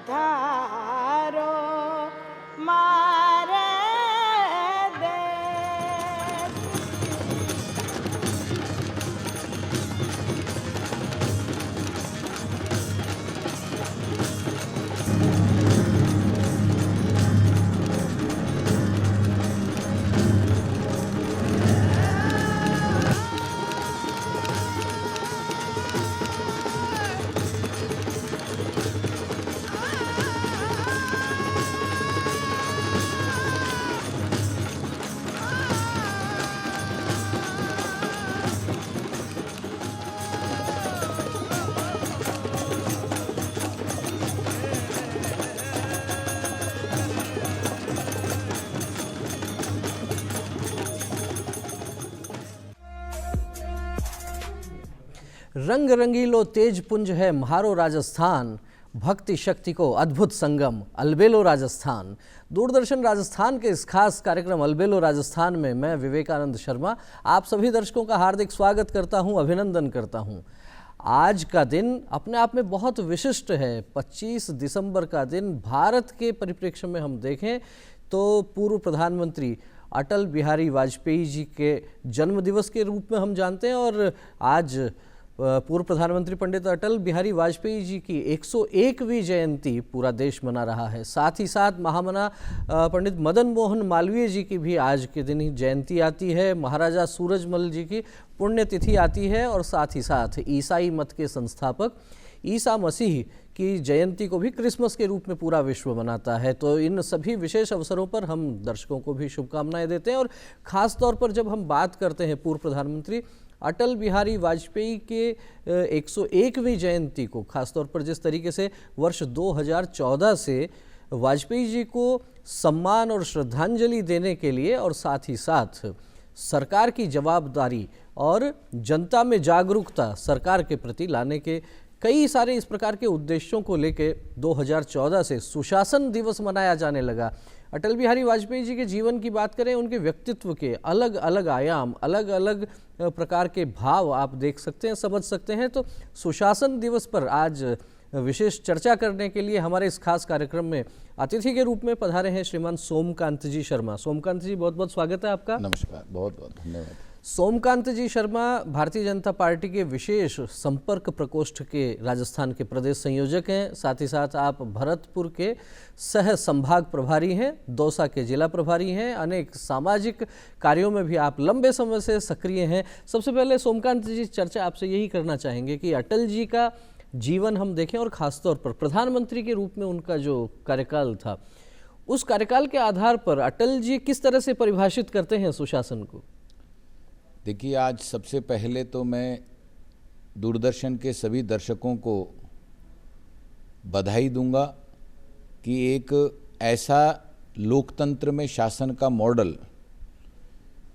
पधारो मारे दे। रंग रंगीलो तेज पुंज है म्हारो राजस्थान, भक्ति शक्ति को अद्भुत संगम अलबेलो राजस्थान। दूरदर्शन राजस्थान के इस खास कार्यक्रम अलबेलो राजस्थान में मैं विवेकानंद शर्मा आप सभी दर्शकों का हार्दिक स्वागत करता हूं, अभिनंदन करता हूं। आज का दिन अपने आप में बहुत विशिष्ट है। 25 दिसंबर का दिन भारत के परिप्रेक्ष्य में हम देखें तो पूर्व प्रधानमंत्री अटल बिहारी वाजपेयी जी के जन्म दिवस के रूप में हम जानते हैं और आज पूर्व प्रधानमंत्री पंडित अटल बिहारी वाजपेयी जी की 101वीं जयंती पूरा देश मना रहा है। साथ ही साथ महामना पंडित मदन मोहन मालवीय जी की भी आज के दिन ही जयंती आती है। महाराजा सूरजमल जी की पुण्यतिथि आती है और साथ ही साथ ईसाई मत के संस्थापक ईसा मसीह की जयंती को भी क्रिसमस के रूप में पूरा विश्व मनाता है। तो इन सभी विशेष अवसरों पर हम दर्शकों को भी शुभकामनाएं देते हैं और ख़ास तौर पर जब हम बात करते हैं पूर्व प्रधानमंत्री अटल बिहारी वाजपेयी के 101वीं जयंती को, खासतौर पर जिस तरीके से वर्ष 2014 से वाजपेयी जी को सम्मान और श्रद्धांजलि देने के लिए और साथ ही साथ सरकार की जवाबदारी और जनता में जागरूकता सरकार के प्रति लाने के कई सारे इस प्रकार के उद्देश्यों को लेकर 2014 से सुशासन दिवस मनाया जाने लगा। अटल बिहारी वाजपेयी जी के जीवन की बात करें, उनके व्यक्तित्व के अलग अलग आयाम, अलग अलग प्रकार के भाव आप देख सकते हैं, समझ सकते हैं। तो सुशासन दिवस पर आज विशेष चर्चा करने के लिए हमारे इस खास कार्यक्रम में अतिथि के रूप में पधारे हैं श्रीमान सोमकांत जी शर्मा। सोमकांत जी, बहुत बहुत स्वागत है आपका। नमस्कार, बहुत बहुत धन्यवाद। सोमकांत जी शर्मा भारतीय जनता पार्टी के विशेष संपर्क प्रकोष्ठ के राजस्थान के प्रदेश संयोजक हैं। साथ ही साथ आप भरतपुर के सह संभाग प्रभारी हैं, दौसा के जिला प्रभारी हैं, अनेक सामाजिक कार्यों में भी आप लंबे समय से सक्रिय हैं। सबसे पहले सोमकांत जी, चर्चा आपसे यही करना चाहेंगे कि अटल जी का जीवन हम देखें और ख़ासतौर पर प्रधानमंत्री के रूप में उनका जो कार्यकाल था, उस कार्यकाल के आधार पर अटल जी किस तरह से परिभाषित करते हैं सुशासन को? देखिए, आज सबसे पहले तो मैं दूरदर्शन के सभी दर्शकों को बधाई दूंगा कि एक ऐसा लोकतंत्र में शासन का मॉडल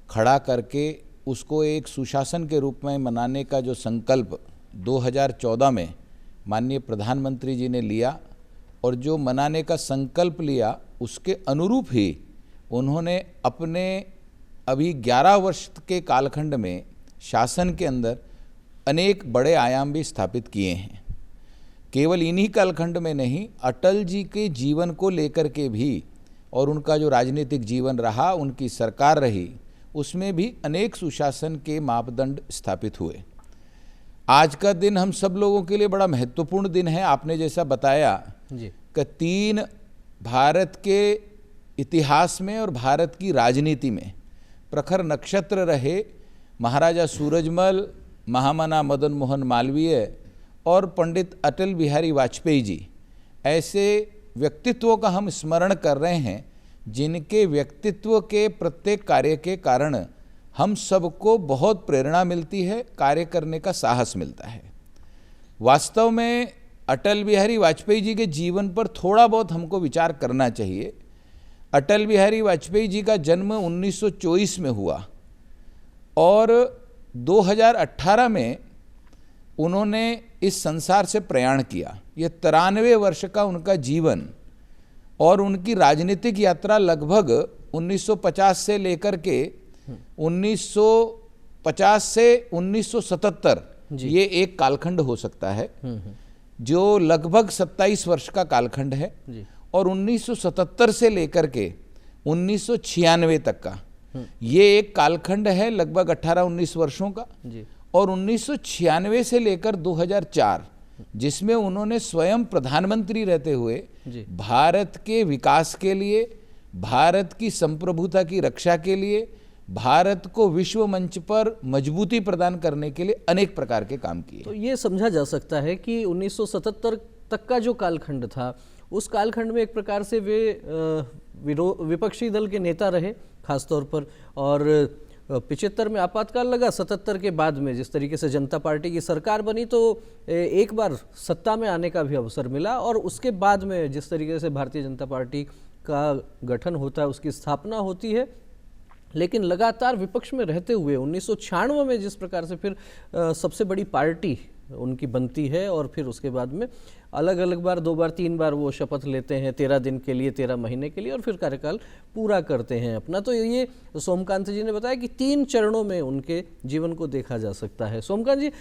खड़ा करके उसको एक सुशासन के रूप में मनाने का जो संकल्प 2014 में माननीय प्रधानमंत्री जी ने लिया और जो मनाने का संकल्प लिया उसके अनुरूप ही उन्होंने अपने अभी 11 वर्ष के कालखंड में शासन के अंदर अनेक बड़े आयाम भी स्थापित किए हैं। केवल इन्हीं कालखंड में नहीं, अटल जी के जीवन को लेकर के भी और उनका जो राजनीतिक जीवन रहा, उनकी सरकार रही, उसमें भी अनेक सुशासन के मापदंड स्थापित हुए। आज का दिन हम सब लोगों के लिए बड़ा महत्वपूर्ण दिन है। आपने जैसा बताया कि 3 भारत के इतिहास में और भारत की राजनीति में प्रखर नक्षत्र रहे महाराजा सूरजमल, महामना मदन मोहन मालवीय और पंडित अटल बिहारी वाजपेयी जी, ऐसे व्यक्तित्वों का हम स्मरण कर रहे हैं जिनके व्यक्तित्व के प्रत्येक कार्य के कारण हम सबको बहुत प्रेरणा मिलती है, कार्य करने का साहस मिलता है। वास्तव में अटल बिहारी वाजपेयी जी के जीवन पर थोड़ा बहुत हमको विचार करना चाहिए। अटल बिहारी वाजपेयी जी का जन्म 1924 में हुआ और 2018 में उन्होंने इस संसार से प्रयाण किया। ये 93 वर्ष का उनका जीवन और उनकी राजनीतिक यात्रा लगभग 1950 से लेकर के 1950 से 1977 ये एक कालखंड हो सकता है। जो लगभग 27 वर्ष का कालखंड है जी। और 1977 से लेकर के 1996 तक का ये एक कालखंड है लगभग 18-19 वर्षों का जी। और 1996 से लेकर 2004 जिसमें उन्होंने स्वयं प्रधानमंत्री रहते हुए जी। भारत के विकास के लिए, भारत की संप्रभुता की रक्षा के लिए, भारत को विश्व मंच पर मजबूती प्रदान करने के लिए अनेक प्रकार के काम किए। तो ये समझा जा सकता है कि 1977 तक का जो कालखंड था उस कालखंड में एक प्रकार से वे विपक्षी दल के नेता रहे खासतौर पर, और 75 में आपातकाल लगा, 77 के बाद में जिस तरीके से जनता पार्टी की सरकार बनी तो एक बार सत्ता में आने का भी अवसर मिला, और उसके बाद में जिस तरीके से भारतीय जनता पार्टी का गठन होता है, उसकी स्थापना होती है, लेकिन लगातार विपक्ष में रहते हुए 1996 में जिस प्रकार से फिर सबसे बड़ी पार्टी उनकी बनती है, और फिर उसके बाद में अलग अलग बार 2 बार 3 बार वो शपथ लेते हैं 13 दिन के लिए, 13 महीने के लिए, और फिर कार्यकाल पूरा करते हैं अपना। तो ये सोमकांत जी ने बताया कि 3 चरणों में उनके जीवन को देखा जा सकता है। सोमकांत जी,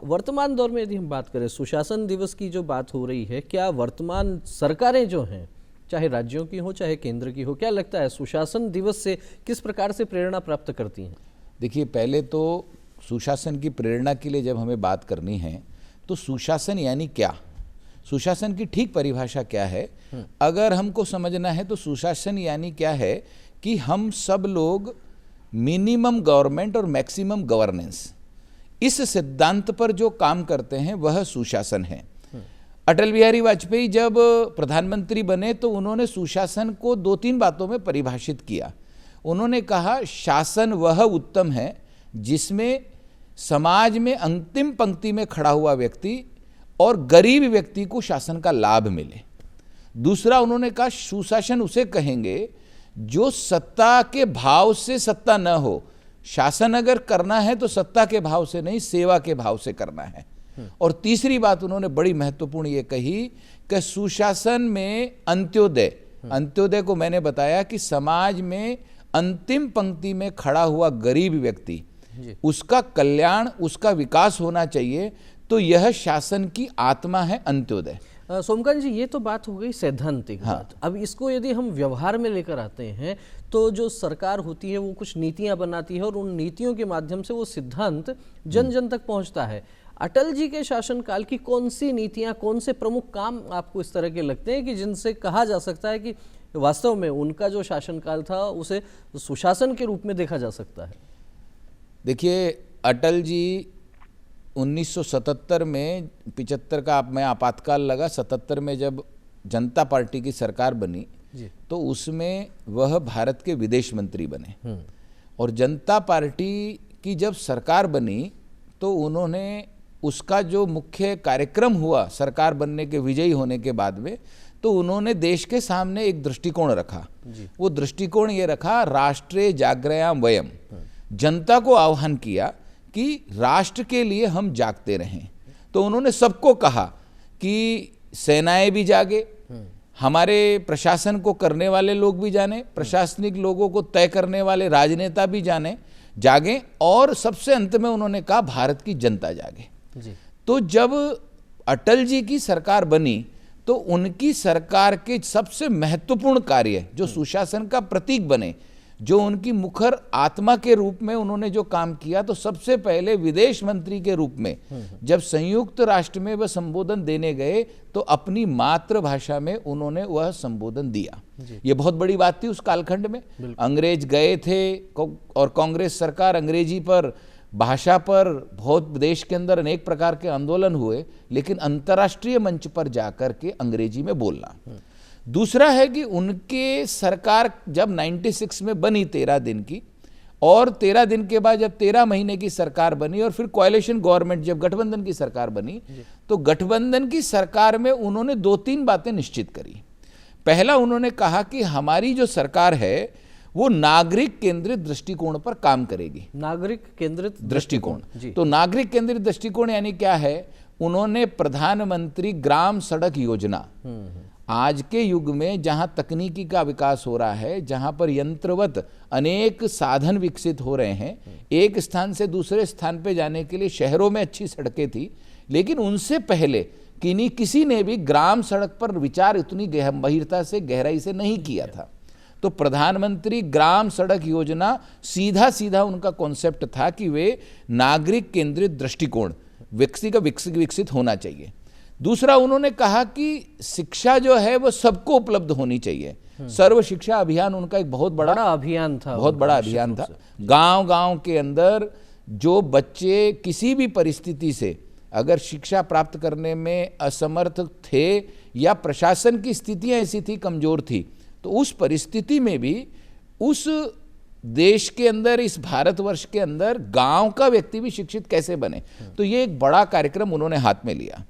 वर्तमान दौर में यदि हम बात करें, सुशासन दिवस की जो बात हो रही है, क्या वर्तमान सरकारें जो हैं, चाहे राज्यों की हो चाहे केंद्र की हो, क्या लगता है सुशासन दिवस से किस प्रकार से प्रेरणा प्राप्त करती हैं? देखिए, पहले तो सुशासन की प्रेरणा के लिए जब हमें बात करनी है तो सुशासन यानी क्या, सुशासन की ठीक परिभाषा क्या है, अगर हमको समझना है तो सुशासन यानी क्या है कि हम सब लोग मिनिमम गवर्नमेंट और मैक्सिमम गवर्नेंस, इस सिद्धांत पर जो काम करते हैं वह सुशासन है। अटल बिहारी वाजपेयी जब प्रधानमंत्री बने तो उन्होंने सुशासन को 2-3 बातों में परिभाषित किया। उन्होंने कहा शासन वह उत्तम है जिसमें समाज में अंतिम पंक्ति में खड़ा हुआ व्यक्ति और गरीब व्यक्ति को शासन का लाभ मिले। दूसरा उन्होंने कहा सुशासन उसे कहेंगे जो सत्ता के भाव से सत्ता न हो, शासन अगर करना है तो सत्ता के भाव से नहीं, सेवा के भाव से करना है। और तीसरी बात उन्होंने बड़ी महत्वपूर्ण ये कही कि सुशासन में अंत्योदय, अंत्योदय को मैंने बताया कि समाज में अंतिम पंक्ति में खड़ा हुआ गरीब व्यक्ति, उसका कल्याण, उसका विकास होना चाहिए, तो यह शासन की आत्मा है अंत्योदय। सोमकांत जी, ये तो बात हो गई सैद्धांतिक बात। अब इसको यदि हम व्यवहार में लेकर आते हैं तो जो सरकार होती है वो कुछ नीतियां बनाती है और उन नीतियों के माध्यम से वो सिद्धांत जन जन तक पहुंचता है। अटल जी के शासनकाल की कौन सी नीतियां, कौन से प्रमुख काम आपको इस तरह के लगते हैं कि जिनसे कहा जा सकता है कि वास्तव में उनका जो शासनकाल था उसे सुशासन के रूप में देखा जा सकता है? देखिए, अटल जी 1977 में, 75 का मैं आपातकाल लगा, 77 में जब जनता पार्टी की सरकार बनी तो उसमें वह भारत के विदेश मंत्री बने। और जनता पार्टी की जब सरकार बनी तो उन्होंने उसका जो मुख्य कार्यक्रम हुआ सरकार बनने के, विजयी होने के बाद में, तो उन्होंने देश के सामने एक दृष्टिकोण रखा। वो दृष्टिकोण ये रखा, राष्ट्रे जागृयाम वयम, जनता को आह्वान किया कि राष्ट्र के लिए हम जागते रहें। तो उन्होंने सबको कहा कि सेनाएं भी जागे, हमारे प्रशासन को करने वाले लोग भी जाने, प्रशासनिक लोगों को तय करने वाले राजनेता भी जागें, और सबसे अंत में उन्होंने कहा भारत की जनता जागे। तो जब अटल जी की सरकार बनी तो उनकी सरकार के सबसे महत्वपूर्ण कार्य जो सुशासन का प्रतीक बने, जो उनकी मुखर आत्मा के रूप में उन्होंने जो काम किया, तो सबसे पहले विदेश मंत्री के रूप में जब संयुक्त राष्ट्र में वह संबोधन देने गए तो अपनी मातृभाषा में उन्होंने वह संबोधन दिया। ये बहुत बड़ी बात थी उस कालखंड में। अंग्रेज गए थे और कांग्रेस सरकार, अंग्रेजी पर, भाषा पर बहुत देश के अंदर अनेक प्रकार के आंदोलन हुए, लेकिन अंतर्राष्ट्रीय मंच पर जाकर के अंग्रेजी में बोलना। दूसरा है कि उनके सरकार जब 96 में बनी 13 दिन की, और 13 दिन के बाद जब 13 महीने की सरकार बनी और फिर कोalition गवर्नमेंट जब गठबंधन की सरकार बनी, तो गठबंधन की सरकार में उन्होंने 2-3 बातें निश्चित करी। पहला, उन्होंने कहा कि हमारी जो सरकार है वो नागरिक केंद्रित दृष्टिकोण पर काम करेगी। नागरिक केंद्रित दृष्टिकोण, तो नागरिक केंद्रित दृष्टिकोण यानी क्या है? उन्होंने प्रधानमंत्री ग्राम सड़क योजना, आज के युग में जहां तकनीकी का विकास हो रहा है, जहां पर यंत्रवत अनेक साधन विकसित हो रहे हैं, एक स्थान से दूसरे स्थान पे जाने के लिए शहरों में अच्छी सड़कें थी, लेकिन उनसे पहले किसी ने भी ग्राम सड़क पर विचार इतनी गंभीरता से, गहराई से नहीं किया था। तो प्रधानमंत्री ग्राम सड़क योजना सीधा सीधा उनका कॉन्सेप्ट था कि वे नागरिक केंद्रित दृष्टिकोण विकसित होना चाहिए। दूसरा, उन्होंने कहा कि शिक्षा जो है वो सबको उपलब्ध होनी चाहिए। सर्व शिक्षा अभियान उनका एक बहुत बड़ा अभियान था, बहुत बड़ा अभियान था। गांव गांव के अंदर जो बच्चे किसी भी परिस्थिति से अगर शिक्षा प्राप्त करने में असमर्थ थे या प्रशासन की स्थितियां ऐसी थी, कमजोर थी, तो उस परिस्थिति में भी उस देश के अंदर, इस भारतवर्ष के अंदर गांव का व्यक्ति भी शिक्षित कैसे बने, तो ये एक बड़ा कार्यक्रम उन्होंने हाथ में लिया।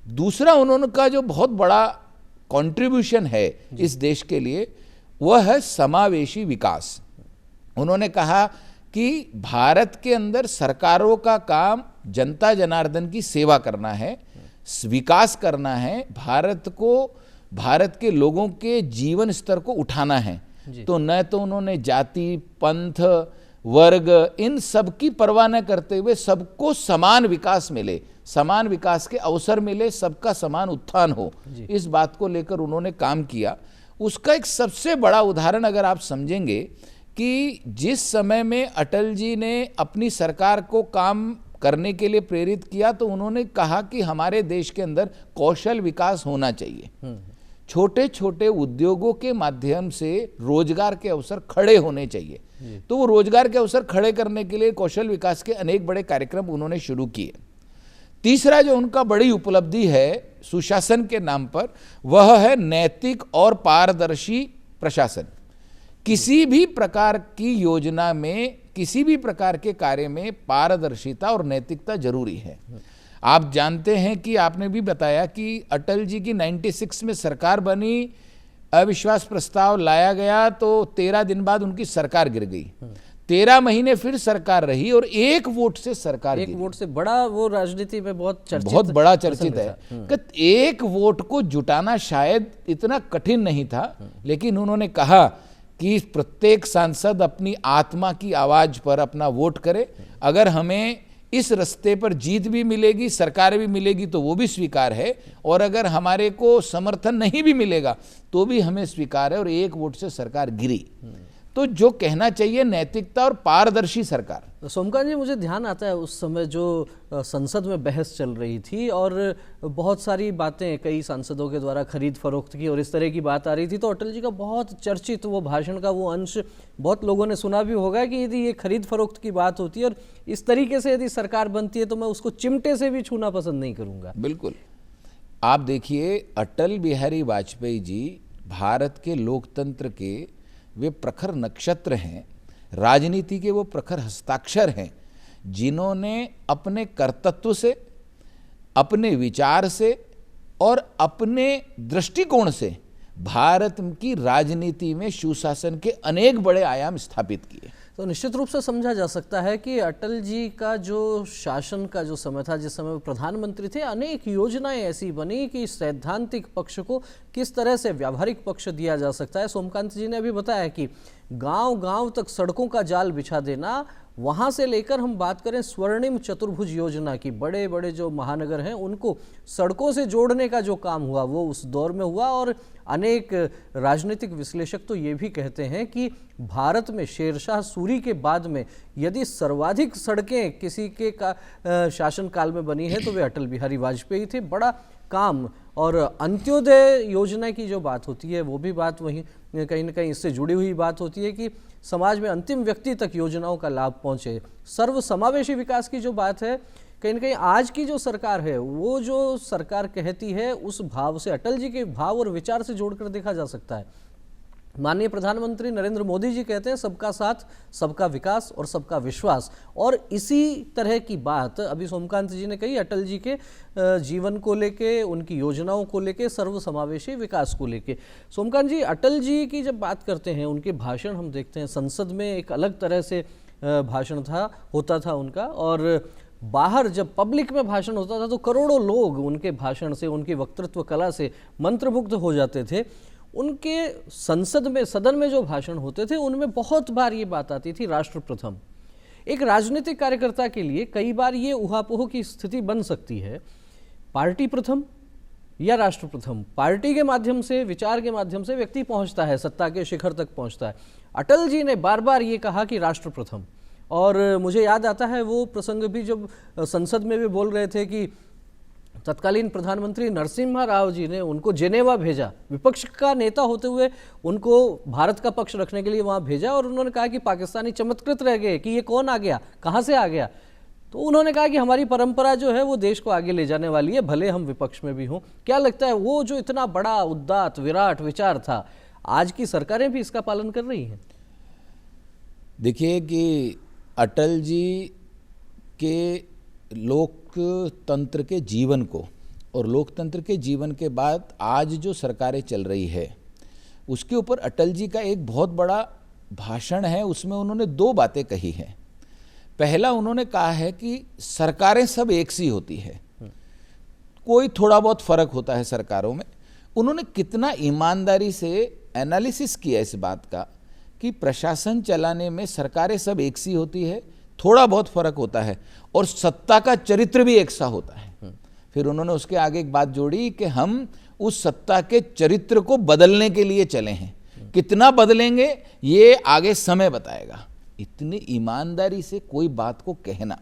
दूसरा, उन्होंने का जो बहुत बड़ा कंट्रीब्यूशन है इस देश के लिए वह है समावेशी विकास। उन्होंने कहा कि भारत के अंदर सरकारों का काम जनता जनार्दन की सेवा करना है, विकास करना है, भारत के लोगों के जीवन स्तर को उठाना है। तो न तो उन्होंने जाति, पंथ, वर्ग, इन सब की परवाह न करते हुए सबको समान विकास मिले, समान विकास के अवसर मिले, सबका समान उत्थान हो, इस बात को लेकर उन्होंने काम किया। उसका एक सबसे बड़ा उदाहरण अगर आप समझेंगे कि जिस समय में अटल जी ने अपनी सरकार को काम करने के लिए प्रेरित किया, तो उन्होंने कहा कि हमारे देश के अंदर कौशल विकास होना चाहिए, छोटे छोटे उद्योगों के माध्यम से रोजगार के अवसर खड़े होने चाहिए। तो वो रोजगार के अवसर खड़े करने के लिए कौशल विकास के अनेक बड़े कार्यक्रम उन्होंने शुरू किए। तीसरा जो उनका बड़ी उपलब्धि है सुशासन के नाम पर, वह है नैतिक और पारदर्शी प्रशासन। किसी भी प्रकार की योजना में, किसी भी प्रकार के कार्य में पारदर्शिता और नैतिकता जरूरी है। आप जानते हैं कि आपने भी बताया कि अटल जी की 96 में सरकार बनी, अविश्वास प्रस्ताव लाया गया, तो 13 दिन बाद उनकी सरकार गिर गई। 13 महीने फिर सरकार रही और एक वोट से सरकार गिरी। एक वोट से बड़ा, वो राजनीति में बहुत बड़ा चर्चित है कि एक वोट को जुटाना शायद इतना कठिन नहीं था, लेकिन उन्होंने कहा कि प्रत्येक सांसद अपनी आत्मा की आवाज पर अपना वोट करे। अगर हमें इस रास्ते पर जीत भी मिलेगी, सरकार भी मिलेगी, तो वो भी स्वीकार है, और अगर हमारे को समर्थन नहीं भी मिलेगा तो भी हमें स्वीकार है। और एक वोट से सरकार गिरी। तो जो कहना चाहिए नैतिकता और पारदर्शी सरकार। सोमकांत जी, मुझे ध्यान आता है उस समय जो संसद में बहस चल रही थी और बहुत सारी बातें कई सांसदों के द्वारा खरीद फरोख्त की और इस तरह की बात आ रही थी, तो अटल जी का बहुत चर्चित वो भाषण का वो अंश बहुत लोगों ने सुना भी होगा कि यदि ये खरीद फरोख्त की बात होती है और इस तरीके से यदि सरकार बनती है तो मैं उसको चिमटे से भी छूना पसंद नहीं करूँगा। बिल्कुल। आप देखिए, अटल बिहारी वाजपेयी जी भारत के लोकतंत्र के वे प्रखर नक्षत्र हैं, राजनीति के वो प्रखर हस्ताक्षर हैं, जिन्होंने अपने कर्तृत्व से, अपने विचार से और अपने दृष्टिकोण से भारत की राजनीति में सुशासन के अनेक बड़े आयाम स्थापित किए। तो निश्चित रूप से समझा जा सकता है कि अटल जी का जो शासन का जो समय था, जिस समय वो प्रधानमंत्री थे, अनेक योजनाएं ऐसी बनी कि सैद्धांतिक पक्ष को किस तरह से व्यावहारिक पक्ष दिया जा सकता है। सोमकांत जी ने अभी बताया कि गांव-गांव तक सड़कों का जाल बिछा देना, वहाँ से लेकर हम बात करें स्वर्णिम चतुर्भुज योजना की, बड़े बड़े जो महानगर हैं उनको सड़कों से जोड़ने का जो काम हुआ वो उस दौर में हुआ। और अनेक राजनीतिक विश्लेषक तो ये भी कहते हैं कि भारत में शेरशाह सूरी के बाद में यदि सर्वाधिक सड़कें किसी के शासनकाल में बनी है तो वे अटल बिहारी वाजपेयी थे। बड़ा काम। और अंत्योदय योजना की जो बात होती है वो भी बात वहीं कहीं ना कहीं इससे जुड़ी हुई बात होती है कि समाज में अंतिम व्यक्ति तक योजनाओं का लाभ पहुंचे। सर्व समावेशी विकास की जो बात है, कहीं ना कहीं आज की जो सरकार है वो जो सरकार कहती है उस भाव से, अटल जी के भाव और विचार से जोड़कर देखा जा सकता है। माननीय प्रधानमंत्री नरेंद्र मोदी जी कहते हैं सबका साथ, सबका विकास और सबका विश्वास। और इसी तरह की बात अभी सोमकांत जी ने कही अटल जी के जीवन को लेके, उनकी योजनाओं को लेके, सर्व समावेशी विकास को लेके। सोमकांत जी, अटल जी की जब बात करते हैं, उनके भाषण हम देखते हैं, संसद में एक अलग तरह से भाषण होता था उनका, और बाहर जब पब्लिक में भाषण होता था तो करोड़ों लोग उनके भाषण से, उनकी वक्तृत्व कला से मंत्रमुग्ध हो जाते थे। उनके संसद में, सदन में जो भाषण होते थे उनमें बहुत बार ये बात आती थी राष्ट्र प्रथम। एक राजनीतिक कार्यकर्ता के लिए कई बार ये उहापोह की स्थिति बन सकती है, पार्टी प्रथम या राष्ट्र प्रथम? पार्टी के माध्यम से, विचार के माध्यम से व्यक्ति पहुंचता है, सत्ता के शिखर तक पहुंचता है। अटल जी ने बार बार ये कहा कि राष्ट्र प्रथम, और मुझे याद आता है वो प्रसंग भी जब संसद में भी बोल रहे थे कि तत्कालीन प्रधानमंत्री नरसिम्हा राव जी ने उनको जेनेवा भेजा, विपक्ष का नेता होते हुए उनको भारत का पक्ष रखने के लिए वहां भेजा, और उन्होंने कहा कि पाकिस्तानी चमत्कृत रह गए कि ये कौन आ गया, कहां से आ गया। तो उन्होंने कहा कि हमारी परंपरा जो है वो देश को आगे ले जाने वाली है, भले हम विपक्ष में भी हों। क्या लगता है वो जो इतना बड़ा उदात्त विराट विचार था, आज की सरकारें भी इसका पालन कर रही हैं? देखिए कि अटल जी के लोकतंत्र के जीवन को और लोकतंत्र के जीवन के बाद आज जो सरकारें चल रही है उसके ऊपर अटल जी का एक बहुत बड़ा भाषण है। उसमें उन्होंने दो बातें कही हैं। पहला, उन्होंने कहा है कि सरकारें सब एक सी होती है, कोई थोड़ा बहुत फर्क होता है सरकारों में। उन्होंने कितना ईमानदारी से एनालिसिस किया इस बात का कि प्रशासन चलाने में सरकारें सब एक सी होती है, थोड़ा बहुत फर्क होता है, और सत्ता का चरित्र भी एक सा होता है। फिर उन्होंने उसके आगे एक बात जोड़ी कि हम उस सत्ता के चरित्र को बदलने के लिए चले हैं, कितना बदलेंगे ये आगे समय बताएगा। इतनी ईमानदारी से कोई बात को कहना।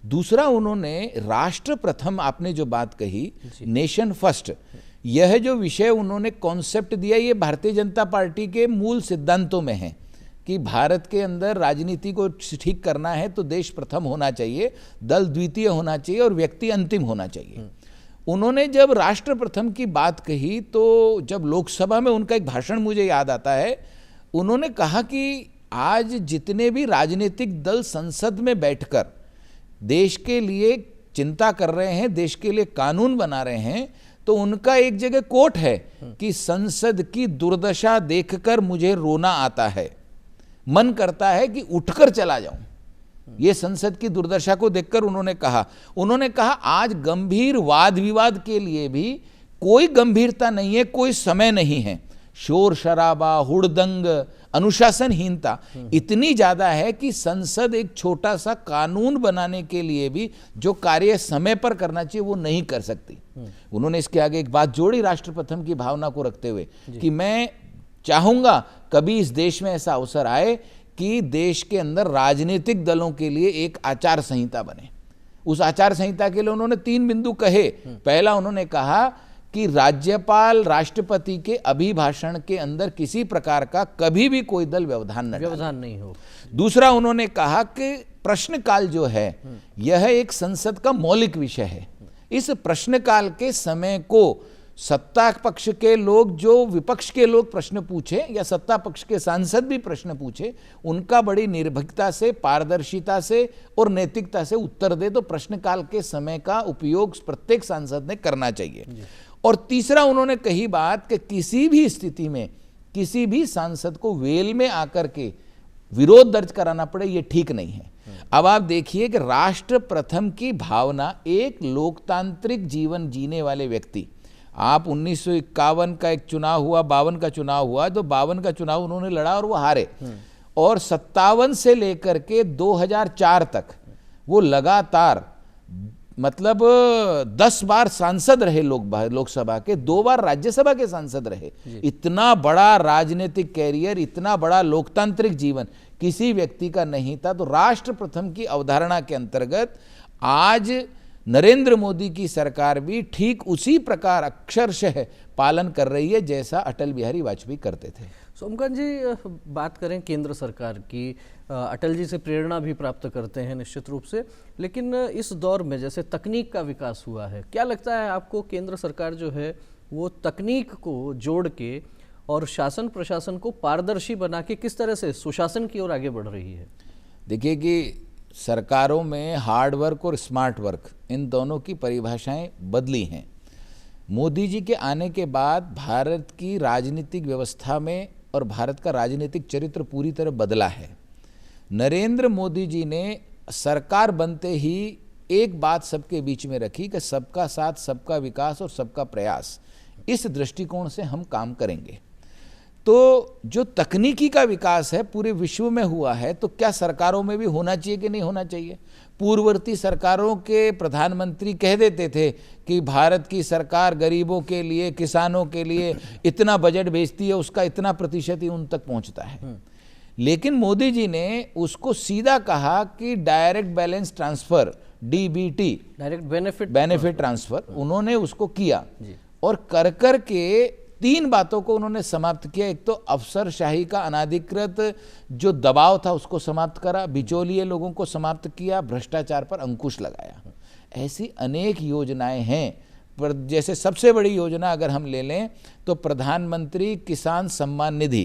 दूसरा, उन्होंने राष्ट्र प्रथम, आपने जो बात कही नेशन फर्स्ट, यह जो विषय उन्होंने कॉन्सेप्ट दिया, ये भारतीय जनता पार्टी के मूल सिद्धांतों में है कि भारत के अंदर राजनीति को ठीक करना है तो देश प्रथम होना चाहिए, दल द्वितीय होना चाहिए और व्यक्ति अंतिम होना चाहिए। उन्होंने जब राष्ट्र प्रथम की बात कही तो जब लोकसभा में उनका एक भाषण मुझे याद आता है, उन्होंने कहा कि आज जितने भी राजनीतिक दल संसद में बैठकर देश के लिए चिंता कर रहे हैं, देश के लिए कानून बना रहे हैं, तो उनका एक जगह कोट है कि संसद की दुर्दशा देखकर मुझे रोना आता है, मन करता है कि उठकर चला जाऊं। ये संसद की दुर्दशा को देखकर उन्होंने कहा आज गंभीर वाद विवाद के लिए भी कोई गंभीरता नहीं है, कोई समय नहीं है। शोर शराबा, हुड़दंग, अनुशासनहीनता इतनी ज्यादा है कि संसद एक छोटा सा कानून बनाने के लिए भी जो कार्य समय पर करना चाहिए वो नहीं कर सकती। उन्होंने इसके आगे एक बात जोड़ी राष्ट्र प्रथम की भावना को रखते हुए कि मैं चाहूंगा कभी इस देश में ऐसा अवसर आए कि देश के अंदर राजनीतिक दलों के लिए एक आचार संहिता बने। उस आचार संहिता के लिए उन्होंने 3 बिंदु कहे। पहला, उन्होंने कहा कि राज्यपाल राष्ट्रपति के अभिभाषण के अंदर किसी प्रकार का कभी भी कोई दल व्यवधान नहीं हो। दूसरा, उन्होंने कहा कि प्रश्नकाल जो है यह एक संसद का मौलिक विषय है। इस प्रश्नकाल के समय को सत्ता पक्ष के लोग, जो विपक्ष के लोग प्रश्न पूछे या सत्ता पक्ष के सांसद भी प्रश्न पूछे, उनका बड़ी निर्भीकता से, पारदर्शिता से और नैतिकता से उत्तर दे, तो प्रश्नकाल के समय का उपयोग प्रत्येक सांसद ने करना चाहिए। और तीसरा, उन्होंने कही बात कि किसी भी स्थिति में किसी भी सांसद को वेल में आकर के विरोध दर्ज कराना पड़े, ये ठीक नहीं है। अब आप देखिए कि राष्ट्र प्रथम की भावना, एक लोकतांत्रिक जीवन जीने वाले व्यक्ति, आप 1951 का एक चुनाव हुआ, 52 का चुनाव हुआ, तो 52 का चुनाव उन्होंने लड़ा और वो हारे, और 57 से लेकर के 2004 तक वो लगातार मतलब 10 बार सांसद रहे लोकसभा के, 2 बार राज्यसभा के सांसद रहे। इतना बड़ा राजनीतिक कैरियर, इतना बड़ा लोकतांत्रिक जीवन किसी व्यक्ति का नहीं था। तो राष्ट्र प्रथम की अवधारणा के अंतर्गत आज नरेंद्र मोदी की सरकार भी ठीक उसी प्रकार अक्षरशः पालन कर रही है जैसा अटल बिहारी वाजपेयी करते थे। सोमकांत जी, बात करें केंद्र सरकार की, अटल जी से प्रेरणा भी प्राप्त करते हैं निश्चित रूप से, लेकिन इस दौर में जैसे तकनीक का विकास हुआ है, क्या लगता है आपको केंद्र सरकार जो है वो तकनीक को जोड़ के और शासन प्रशासन को पारदर्शी बना के किस तरह से सुशासन की ओर आगे बढ़ रही है? देखिए कि सरकारों में हार्ड वर्क और स्मार्ट वर्क, इन दोनों की परिभाषाएं बदली हैं। मोदी जी के आने के बाद भारत की राजनीतिक व्यवस्था में और भारत का राजनीतिक चरित्र पूरी तरह बदला है। नरेंद्र मोदी जी ने सरकार बनते ही एक बात सबके बीच में रखी कि सबका साथ, सबका विकास और सबका प्रयास, इस दृष्टिकोण से हम काम करेंगे। तो जो तकनीकी का विकास है पूरे विश्व में हुआ है, तो क्या सरकारों में भी होना चाहिए कि नहीं होना चाहिए? पूर्ववर्ती सरकारों के प्रधानमंत्री कह देते थे कि भारत की सरकार गरीबों के लिए, किसानों के लिए इतना बजट भेजती है, उसका इतना प्रतिशत ही उन तक पहुंचता है। लेकिन मोदी जी ने उसको सीधा कहा कि direct balance transfer, DBT, direct benefit transfer, उन्होंने उसको किया और कर के 3 बातों को उन्होंने समाप्त किया। एक तो अफसरशाही का अनाधिकृत जो दबाव था उसको समाप्त करा, बिचौलिए लोगों को समाप्त किया, भ्रष्टाचार पर अंकुश लगाया। ऐसी अनेक योजनाएं हैं, पर जैसे सबसे बड़ी योजना अगर हम ले लें तो प्रधानमंत्री किसान सम्मान निधि,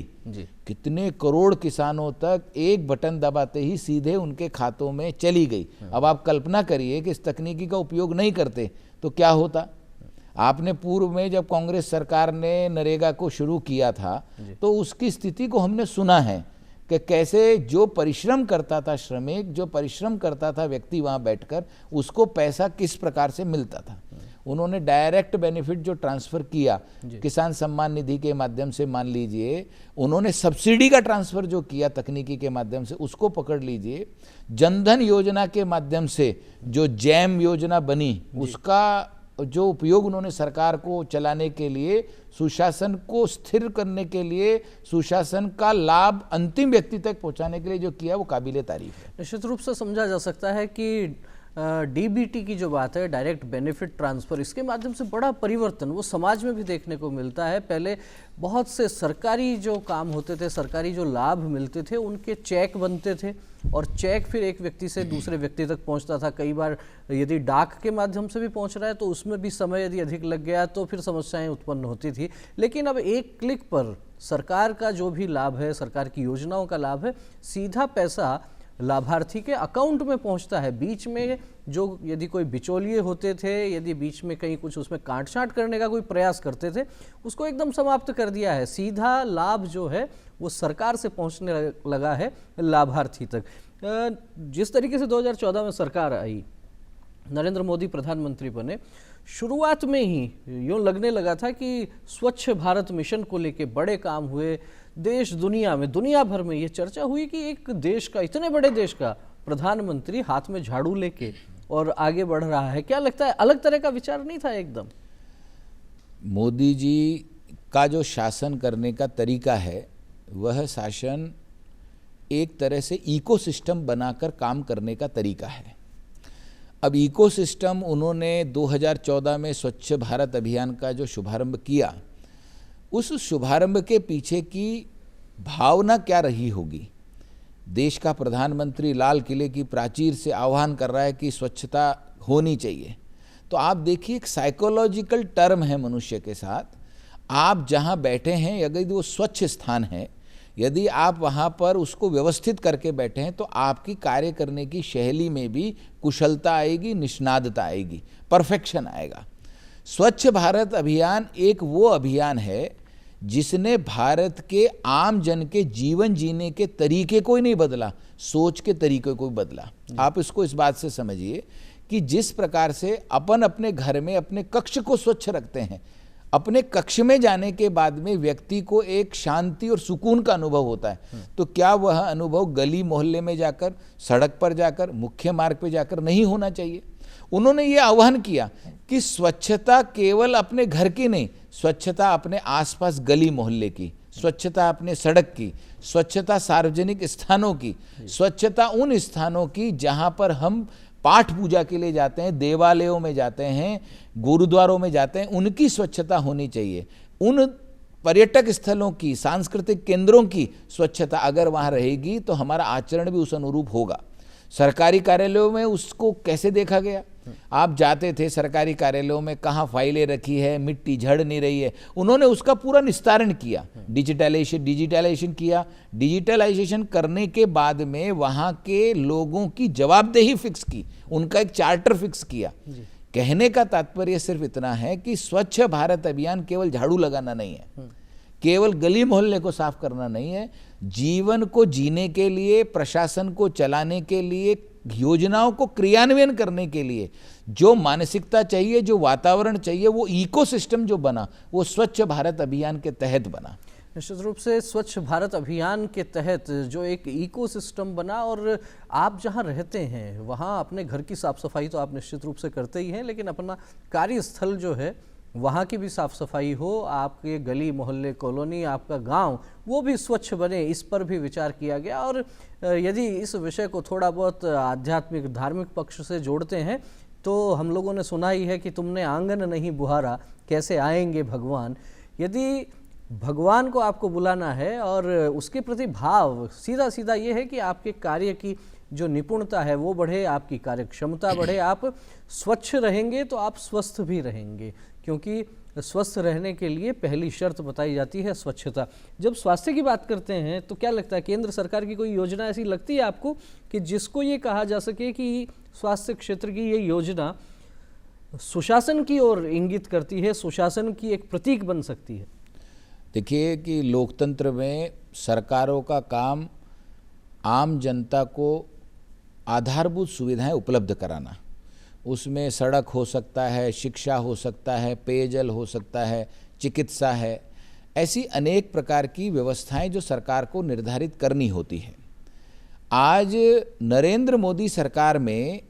कितने करोड़ किसानों तक एक बटन दबाते ही सीधे उनके खातों में चली गई। अब आप कल्पना करिए कि इस तकनीकी का उपयोग नहीं करते तो क्या होता। आपने पूर्व में जब कांग्रेस सरकार ने नरेगा को शुरू किया था तो उसकी स्थिति को हमने सुना है कि कैसे जो परिश्रम करता था श्रमिक, जो परिश्रम करता था व्यक्ति वहाँ बैठकर, उसको पैसा किस प्रकार से मिलता था। उन्होंने डायरेक्ट बेनिफिट जो ट्रांसफ़र किया किसान सम्मान निधि के माध्यम से, मान लीजिए उन्होंने सब्सिडी का ट्रांसफ़र जो किया तकनीकी के माध्यम से, उसको पकड़ लीजिए। जनधन योजना के माध्यम से जो जैम योजना बनी, उसका जो उपयोग उन्होंने सरकार को चलाने के लिए, सुशासन को स्थिर करने के लिए, सुशासन का लाभ अंतिम व्यक्ति तक पहुंचाने के लिए जो किया, वो काबिले तारीफ है। निश्चित रूप से समझा जा सकता है कि डीबीटी की जो बात है, डायरेक्ट बेनिफिट ट्रांसफ़र, इसके माध्यम से बड़ा परिवर्तन वो समाज में भी देखने को मिलता है। पहले बहुत से सरकारी जो काम होते थे, सरकारी जो लाभ मिलते थे, उनके चेक बनते थे और चेक फिर एक व्यक्ति से दूसरे व्यक्ति तक पहुंचता था। कई बार यदि डाक के माध्यम से भी पहुंच रहा है तो उसमें भी समय यदि अधिक लग गया तो फिर समस्याएं उत्पन्न होती थी। लेकिन अब एक क्लिक पर सरकार का जो भी लाभ है, सरकार की योजनाओं का लाभ है, सीधा पैसा लाभार्थी के अकाउंट में पहुंचता है। बीच में जो यदि कोई बिचौलिए होते थे, यदि बीच में कहीं कुछ उसमें काट-छांट करने का कोई प्रयास करते थे, उसको एकदम समाप्त कर दिया है। सीधा लाभ जो है वो सरकार से पहुंचने लगा है लाभार्थी तक। जिस तरीके से 2014 में सरकार आई, नरेंद्र मोदी प्रधानमंत्री बने, शुरुआत में ही यूँ लगने लगा था कि स्वच्छ भारत मिशन को लेके बड़े काम हुए। देश दुनिया में, दुनिया भर में ये चर्चा हुई कि एक देश का, इतने बड़े देश का प्रधानमंत्री हाथ में झाड़ू लेके और आगे बढ़ रहा है। क्या लगता है, अलग तरह का विचार नहीं था एकदम? मोदी जी का जो शासन करने का तरीका है, वह शासन एक तरह से इकोसिस्टम बनाकर काम करने का तरीका है। अब इकोसिस्टम उन्होंने 2014 में स्वच्छ भारत अभियान का जो शुभारंभ किया, उस शुभारंभ के पीछे की भावना क्या रही होगी। देश का प्रधानमंत्री लाल किले की प्राचीर से आह्वान कर रहा है कि स्वच्छता होनी चाहिए, तो आप देखिए एक साइकोलॉजिकल टर्म है मनुष्य के साथ। आप जहाँ बैठे हैं, यदि वो स्वच्छ स्थान है, यदि आप वहाँ पर उसको व्यवस्थित करके बैठे हैं, तो आपकी कार्य करने की शैली में भी कुशलता आएगी, निष्णातता आएगी, परफेक्शन आएगा। स्वच्छ भारत अभियान एक वो अभियान है जिसने भारत के आम जन के जीवन जीने के तरीके को ही नहीं बदला, सोच के तरीके को ही बदला। आप इसको इस बात से समझिए कि जिस प्रकार से अपन अपने घर में अपने कक्ष को स्वच्छ रखते हैं, अपने कक्ष में जाने के बाद में व्यक्ति को एक शांति और सुकून का अनुभव होता है, तो क्या वह अनुभव गली मोहल्ले में जाकर, सड़क पर जाकर, मुख्य मार्ग पर जाकर नहीं होना चाहिए? उन्होंने ये आह्वान किया कि स्वच्छता केवल अपने घर की नहीं, स्वच्छता अपने आसपास गली मोहल्ले की, स्वच्छता अपने सड़क की, स्वच्छता सार्वजनिक स्थानों की, स्वच्छता उन स्थानों की जहां पर हम पाठ पूजा के लिए जाते हैं, देवालयों में जाते हैं, गुरुद्वारों में जाते हैं, उनकी स्वच्छता होनी चाहिए। उन पर्यटक स्थलों की, सांस्कृतिक केंद्रों की स्वच्छता अगर वहाँ रहेगी तो हमारा आचरण भी उस अनुरूप होगा। सरकारी कार्यालयों में उसको कैसे देखा गया? आप जाते थे सरकारी कार्यालयों में, कहाँ फाइलें रखी है, मिट्टी झड़ नहीं रही है, उन्होंने उसका पूरा निस्तारण किया, डिजिटलाइजेशन किया। डिजिटलाइजेशन करने के बाद में वहाँ के लोगों की जवाबदेही फिक्स की, उनका एक चार्टर फिक्स किया। कहने का तात्पर्य सिर्फ इतना है कि स्वच्छ भारत अभियान केवल झाड़ू लगाना नहीं है, केवल गली मोहल्ले को साफ करना नहीं है, जीवन को जीने के लिए, प्रशासन को चलाने के लिए, योजनाओं को क्रियान्वयन करने के लिए जो मानसिकता चाहिए, जो वातावरण चाहिए, वो इकोसिस्टम जो बना, वो स्वच्छ भारत अभियान के तहत बना। निश्चित रूप से स्वच्छ भारत अभियान के तहत जो एक इकोसिस्टम बना, और आप जहां रहते हैं वहां अपने घर की साफ सफाई तो आप निश्चित रूप से करते ही हैं, लेकिन अपना कार्यस्थल जो है वहाँ की भी साफ सफाई हो, आपके गली मोहल्ले कॉलोनी आपका गांव वो भी स्वच्छ बने, इस पर भी विचार किया गया। और यदि इस विषय को थोड़ा बहुत आध्यात्मिक धार्मिक पक्ष से जोड़ते हैं तो हम लोगों ने सुना ही है कि तुमने आंगन नहीं बुहारा कैसे आएंगे भगवान। यदि भगवान को आपको बुलाना है और उसके प्रति भाव सीधा सीधा ये है कि आपके कार्य की जो निपुणता है वो बढ़े, आपकी कार्य क्षमता बढ़े, आप स्वच्छ रहेंगे तो आप स्वस्थ भी रहेंगे, क्योंकि स्वस्थ रहने के लिए पहली शर्त बताई जाती है स्वच्छता। जब स्वास्थ्य की बात करते हैं तो क्या लगता है केंद्र सरकार की कोई योजना ऐसी लगती है आपको कि जिसको ये कहा जा सके कि स्वास्थ्य क्षेत्र की ये योजना सुशासन की ओर इंगित करती है, सुशासन की एक प्रतीक बन सकती है? देखिए कि लोकतंत्र में सरकारों का काम आम जनता को आधारभूत सुविधाएं उपलब्ध कराना, उसमें सड़क हो सकता है, शिक्षा हो सकता है, पेयजल हो सकता है, चिकित्सा है, ऐसी अनेक प्रकार की व्यवस्थाएं जो सरकार को निर्धारित करनी होती है। आज नरेंद्र मोदी सरकार में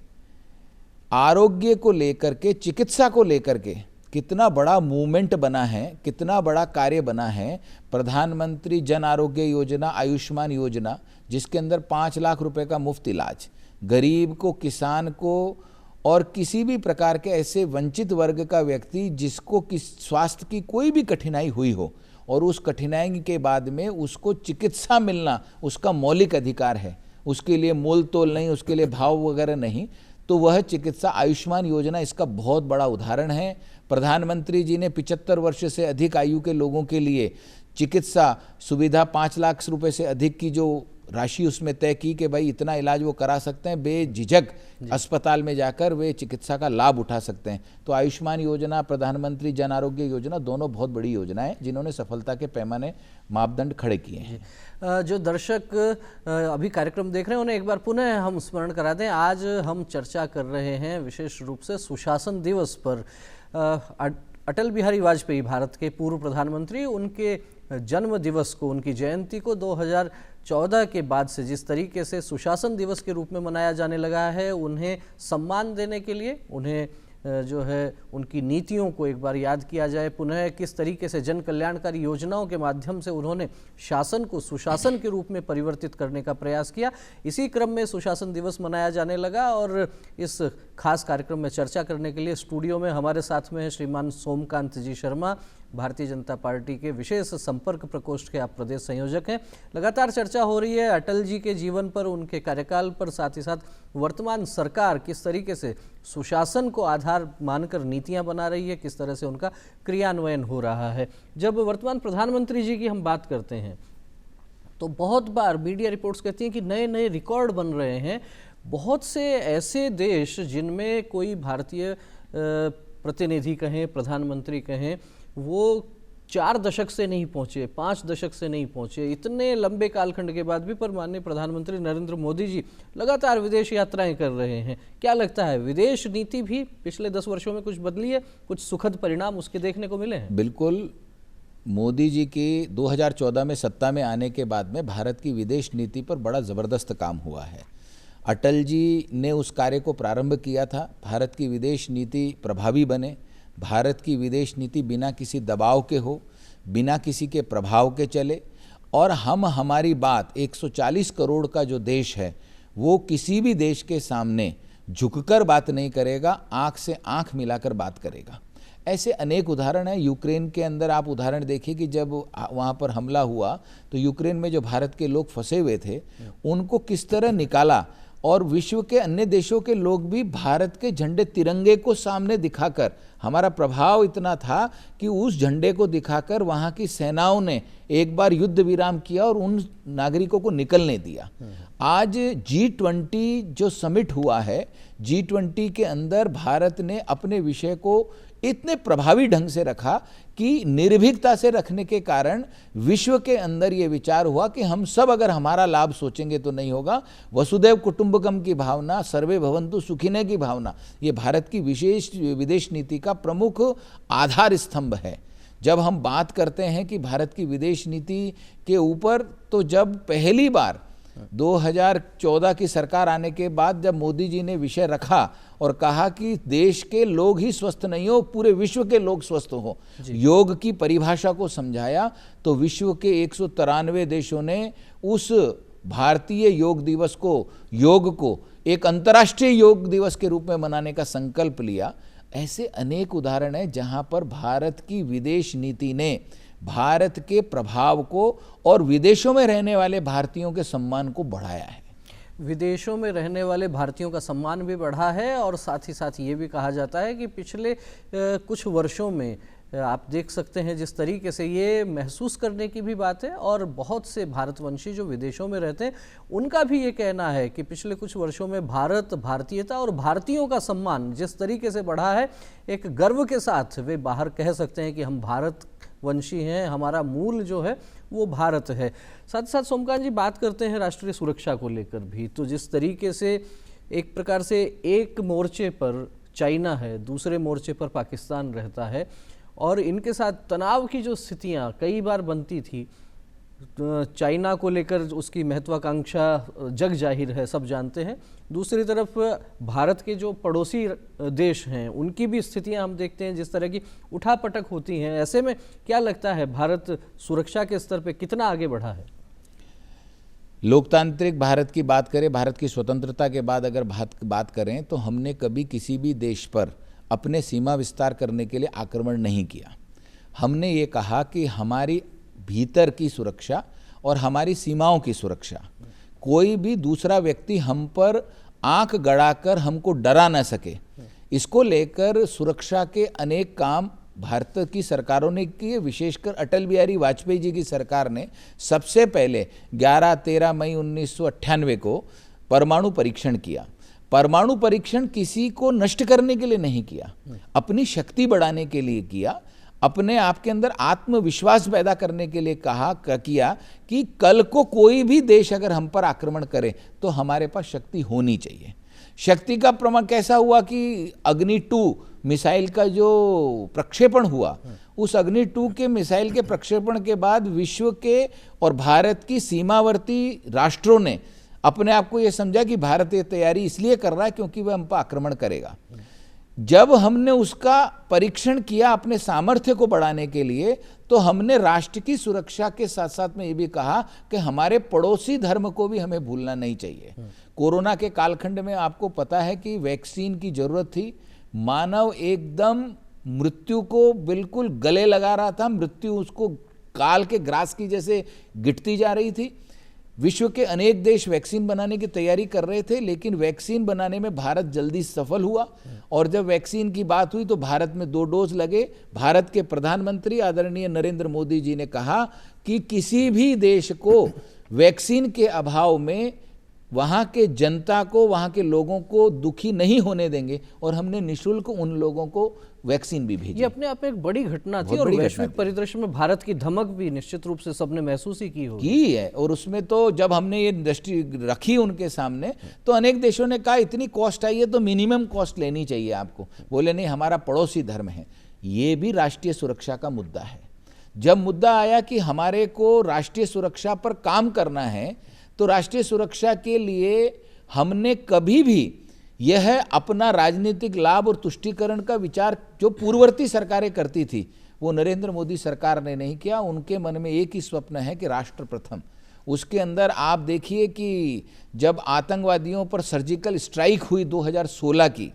आरोग्य को लेकर के, चिकित्सा को लेकर के कितना बड़ा मूवमेंट बना है, कितना बड़ा कार्य बना है। प्रधानमंत्री जन आरोग्य योजना, आयुष्मान योजना, जिसके अंदर 5 लाख रुपए का मुफ्त इलाज गरीब को, किसान को और किसी भी प्रकार के ऐसे वंचित वर्ग का व्यक्ति जिसको स्वास्थ्य की कोई भी कठिनाई हुई हो और उस कठिनाई के बाद में उसको चिकित्सा मिलना उसका मौलिक अधिकार है, उसके लिए मोल तोल नहीं, उसके लिए भाव वगैरह नहीं, तो वह चिकित्सा आयुष्मान योजना इसका बहुत बड़ा उदाहरण है। प्रधानमंत्री जी ने 75 वर्ष से अधिक आयु के लोगों के लिए चिकित्सा सुविधा 5 लाख रुपए से अधिक की जो राशि उसमें तय की कि भाई इतना इलाज वो करा सकते हैं, बेझिझक अस्पताल में जाकर वे चिकित्सा का लाभ उठा सकते हैं। तो आयुष्मान योजना, प्रधानमंत्री जन आरोग्य योजना दोनों बहुत बड़ी योजनाएं जिन्होंने सफलता के पैमाने मापदंड खड़े किए हैं। जो दर्शक अभी कार्यक्रम देख रहे हैं उन्हें एक बार पुनः हम स्मरण करा दें, आज हम चर्चा कर रहे हैं विशेष रूप से सुशासन दिवस पर। अटल बिहारी वाजपेयी भारत के पूर्व प्रधानमंत्री, उनके जन्म दिवस को, उनकी जयंती को 2014 के बाद से जिस तरीके से सुशासन दिवस के रूप में मनाया जाने लगा है, उन्हें सम्मान देने के लिए, उन्हें जो है उनकी नीतियों को एक बार याद किया जाए, पुनः किस तरीके से जन कल्याणकारी योजनाओं के माध्यम से उन्होंने शासन को सुशासन के रूप में परिवर्तित करने का प्रयास किया। इसी क्रम में सुशासन दिवस मनाया जाने लगा और इस खास कार्यक्रम में चर्चा करने के लिए स्टूडियो में हमारे साथ में है श्रीमान सोमकांत जी शर्मा, भारतीय जनता पार्टी के विशेष संपर्क प्रकोष्ठ के आप प्रदेश संयोजक हैं। लगातार चर्चा हो रही है अटल जी के जीवन पर, उनके कार्यकाल पर, साथ ही साथ वर्तमान सरकार किस तरीके से सुशासन को आधार मानकर नीतियां बना रही है, किस तरह से उनका क्रियान्वयन हो रहा है। जब वर्तमान प्रधानमंत्री जी की हम बात करते हैं तो बहुत बार मीडिया रिपोर्ट्स कहती हैं कि नए नए रिकॉर्ड बन रहे हैं। बहुत से ऐसे देश जिनमें कोई भारतीय प्रतिनिधि कहें, प्रधानमंत्री कहें, वो 4 दशक से नहीं पहुंचे, 5 दशक से नहीं पहुंचे, इतने लंबे कालखंड के बाद भी पर माननीय प्रधानमंत्री नरेंद्र मोदी जी लगातार विदेश यात्राएं कर रहे हैं। क्या लगता है विदेश नीति भी पिछले 10 वर्षों में कुछ बदली है, कुछ सुखद परिणाम उसके देखने को मिले हैं? बिल्कुल। मोदी जी की 2014 में सत्ता में आने के बाद में भारत की विदेश नीति पर बड़ा ज़बरदस्त काम हुआ है। अटल जी ने उस कार्य को प्रारंभ किया था, भारत की विदेश नीति प्रभावी बने, भारत की विदेश नीति बिना किसी दबाव के हो, बिना किसी के प्रभाव के चले, और हम हमारी बात 140 करोड़ का जो देश है वो किसी भी देश के सामने झुककर बात नहीं करेगा, आंख से आंख मिलाकर बात करेगा। ऐसे अनेक उदाहरण हैं। यूक्रेन के अंदर आप उदाहरण देखिए कि जब वहाँ पर हमला हुआ तो यूक्रेन में जो भारत के लोग फंसे हुए थे उनको किस तरह निकाला, और विश्व के अन्य देशों के लोग भी भारत के झंडे, तिरंगे को सामने दिखाकर, हमारा प्रभाव इतना था कि उस झंडे को दिखाकर वहाँ की सेनाओं ने एक बार युद्ध विराम किया और उन नागरिकों को निकलने दिया। आज G20 जो समिट हुआ है, G20 के अंदर भारत ने अपने विषय को इतने प्रभावी ढंग से रखा कि निर्भीकता से रखने के कारण विश्व के अंदर ये विचार हुआ कि हम सब अगर हमारा लाभ सोचेंगे तो नहीं होगा। वसुदैव कुटुंबकम की भावना, सर्वे भवन्तु सुखिनः की भावना, ये भारत की विशेष विदेश नीति का प्रमुख आधार स्तंभ है। जब हम बात करते हैं कि भारत की विदेश नीति के ऊपर, तो जब पहली बार 2014 की सरकार आने के बाद जब मोदी जी ने विषय रखा और कहा कि देश के लोग ही स्वस्थ नहीं हो, पूरे विश्व के लोग स्वस्थ हो, योग की परिभाषा को समझाया, तो विश्व के 193 देशों ने उस भारतीय योग दिवस को, योग को एक अंतर्राष्ट्रीय योग दिवस के रूप में मनाने का संकल्प लिया। ऐसे अनेक उदाहरण हैं जहां पर भारत की विदेश नीति ने भारत के प्रभाव को और विदेशों में रहने वाले भारतीयों के सम्मान को बढ़ाया है। विदेशों में रहने वाले भारतीयों का सम्मान भी बढ़ा है और साथ ही साथ ये भी कहा जाता है कि पिछले कुछ वर्षों में आप देख सकते हैं जिस तरीके से ये महसूस करने की भी बात है, और बहुत से भारतवंशी जो विदेशों में रहते हैं उनका भी ये कहना है कि पिछले कुछ वर्षों में भारत, भारतीयता और भारतीयों का सम्मान जिस तरीके से बढ़ा है, एक गर्व के साथ वे बाहर कह सकते हैं कि हम भारत वंशी हैं, हमारा मूल जो है वो भारत है। साथ साथ सोमकांत जी बात करते हैं राष्ट्रीय सुरक्षा को लेकर भी, तो जिस तरीके से एक प्रकार से एक मोर्चे पर चाइना है, दूसरे मोर्चे पर पाकिस्तान रहता है, और इनके साथ तनाव की जो स्थितियां कई बार बनती थी, चाइना को लेकर उसकी महत्वाकांक्षा जग जाहिर है, सब जानते हैं। दूसरी तरफ भारत के जो पड़ोसी देश हैं उनकी भी स्थितियां हम देखते हैं जिस तरह की उठापटक होती हैं। ऐसे में क्या लगता है भारत सुरक्षा के स्तर पे कितना आगे बढ़ा है? लोकतांत्रिक भारत की बात करें, भारत की स्वतंत्रता के बाद अगर बात करें, तो हमने कभी किसी भी देश पर अपने सीमा विस्तार करने के लिए आक्रमण नहीं किया। हमने ये कहा कि हमारी भीतर की सुरक्षा और हमारी सीमाओं की सुरक्षा, कोई भी दूसरा व्यक्ति हम पर आंख गड़ाकर हमको डरा न सके, इसको लेकर सुरक्षा के अनेक काम भारत की सरकारों ने किए। विशेषकर अटल बिहारी वाजपेयी जी की सरकार ने सबसे पहले 11-13 मई 1998 को परमाणु परीक्षण किया। परमाणु परीक्षण किसी को नष्ट करने के लिए नहीं किया, अपनी शक्ति बढ़ाने के लिए किया, अपने आप के अंदर आत्मविश्वास पैदा करने के लिए किया कि कल को कोई भी देश अगर हम पर आक्रमण करे तो हमारे पास शक्ति होनी चाहिए। शक्ति का प्रमाण कैसा हुआ कि अग्नि 2 मिसाइल का जो प्रक्षेपण हुआ, उस अग्नि 2 के मिसाइल के प्रक्षेपण के बाद विश्व के और भारत की सीमावर्ती राष्ट्रों ने अपने आप को यह समझा कि भारत ये तैयारी इसलिए कर रहा है क्योंकि वह हम पर आक्रमण करेगा। जब हमने उसका परीक्षण किया अपने सामर्थ्य को बढ़ाने के लिए, तो हमने राष्ट्र की सुरक्षा के साथ साथ में ये भी कहा कि हमारे पड़ोसी धर्म को भी हमें भूलना नहीं चाहिए। कोरोना के कालखंड में आपको पता है कि वैक्सीन की जरूरत थी, मानव एकदम मृत्यु को बिल्कुल गले लगा रहा था, मृत्यु उसको काल के ग्रास की जैसे गिरती जा रही थी। विश्व के अनेक देश वैक्सीन बनाने की तैयारी कर रहे थे, लेकिन वैक्सीन बनाने में भारत जल्दी सफल हुआ, और जब वैक्सीन की बात हुई तो भारत में 2 डोज लगे। भारत के प्रधानमंत्री आदरणीय नरेंद्र मोदी जी ने कहा कि किसी भी देश को वैक्सीन के अभाव में वहाँ के जनता को, वहाँ के लोगों को दुखी नहीं होने देंगे, और हमने निःशुल्क उन लोगों को वैक्सीन भी भेजी। ये अपने आप में एक बड़ी घटना थी, और वैश्विक परिदृश्य में भारत की धमक भी निश्चित रूप से सबने महसूस ही की है। और उसमें तो जब हमने ये दृष्टि रखी उनके सामने, तो अनेक देशों ने कहा इतनी कॉस्ट आई है तो मिनिमम कॉस्ट लेनी चाहिए आपको। बोले नहीं, हमारा पड़ोसी धर्म है। ये भी राष्ट्रीय सुरक्षा का मुद्दा है। जब मुद्दा आया कि हमारे को राष्ट्रीय सुरक्षा पर काम करना है, तो राष्ट्रीय सुरक्षा के लिए हमने कभी भी यह अपना राजनीतिक लाभ और तुष्टीकरण का विचार जो पूर्ववर्ती सरकारें करती थी, वो नरेंद्र मोदी सरकार ने नहीं किया। उनके मन में एक ही स्वप्न है कि राष्ट्र प्रथम। उसके अंदर आप देखिए कि जब आतंकवादियों पर सर्जिकल स्ट्राइक हुई 2016 की,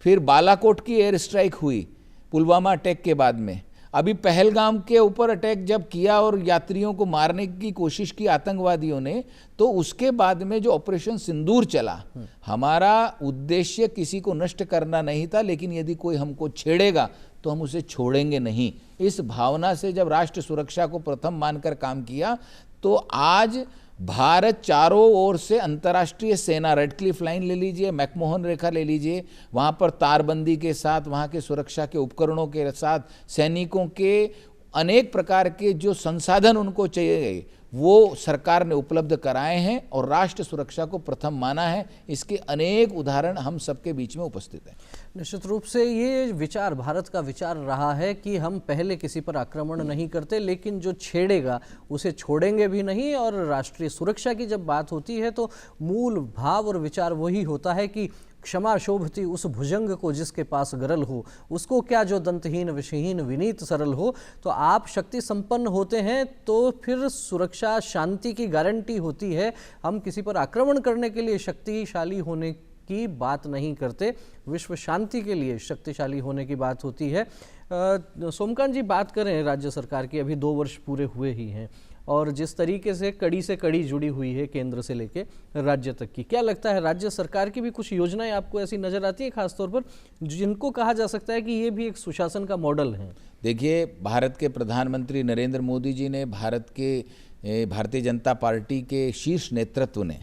फिर बालाकोट की एयर स्ट्राइक हुई पुलवामा अटैक के बाद में, अभी पहलगाम के ऊपर अटैक जब किया और यात्रियों को मारने की कोशिश की आतंकवादियों ने, तो उसके बाद में जो ऑपरेशन सिंदूर चला, हमारा उद्देश्य किसी को नष्ट करना नहीं था, लेकिन यदि कोई हमको छेड़ेगा तो हम उसे छोड़ेंगे नहीं। इस भावना से जब राष्ट्र सुरक्षा को प्रथम मानकर काम किया, तो आज भारत चारों ओर से अंतर्राष्ट्रीय सेना, रेड क्लिफ लाइन ले लीजिए, मैकमोहन रेखा ले लीजिए, वहाँ पर तारबंदी के साथ, वहाँ के सुरक्षा के उपकरणों के साथ, सैनिकों के अनेक प्रकार के जो संसाधन उनको चाहिए वो सरकार ने उपलब्ध कराए हैं और राष्ट्र सुरक्षा को प्रथम माना है। इसके अनेक उदाहरण हम सबके बीच में उपस्थित हैं। निश्चित रूप से ये विचार भारत का विचार रहा है कि हम पहले किसी पर आक्रमण नहीं करते, लेकिन जो छेड़ेगा उसे छोड़ेंगे भी नहीं। और राष्ट्रीय सुरक्षा की जब बात होती है तो मूल भाव और विचार वही होता है कि क्षमा शोभती उस भुजंग को जिसके पास गरल हो, उसको क्या जो दंतहीन विषहीन विनीत सरल हो। तो आप शक्ति संपन्न होते हैं तो फिर सुरक्षा शांति की गारंटी होती है। हम किसी पर आक्रमण करने के लिए शक्तिशाली होने की बात नहीं करते, विश्व शांति के लिए शक्तिशाली होने की बात होती है। सोमकांत जी, बात करें राज्य सरकार की, अभी 2 वर्ष पूरे हुए ही हैं और जिस तरीके से कड़ी जुड़ी हुई है केंद्र से लेके राज्य तक की, क्या लगता है राज्य सरकार की भी कुछ योजनाएं आपको ऐसी नजर आती है खासतौर पर जिनको कहा जा सकता है कि ये भी एक सुशासन का मॉडल है? देखिए, भारत के प्रधानमंत्री नरेंद्र मोदी जी ने भारतीय जनता पार्टी के शीर्ष नेतृत्व ने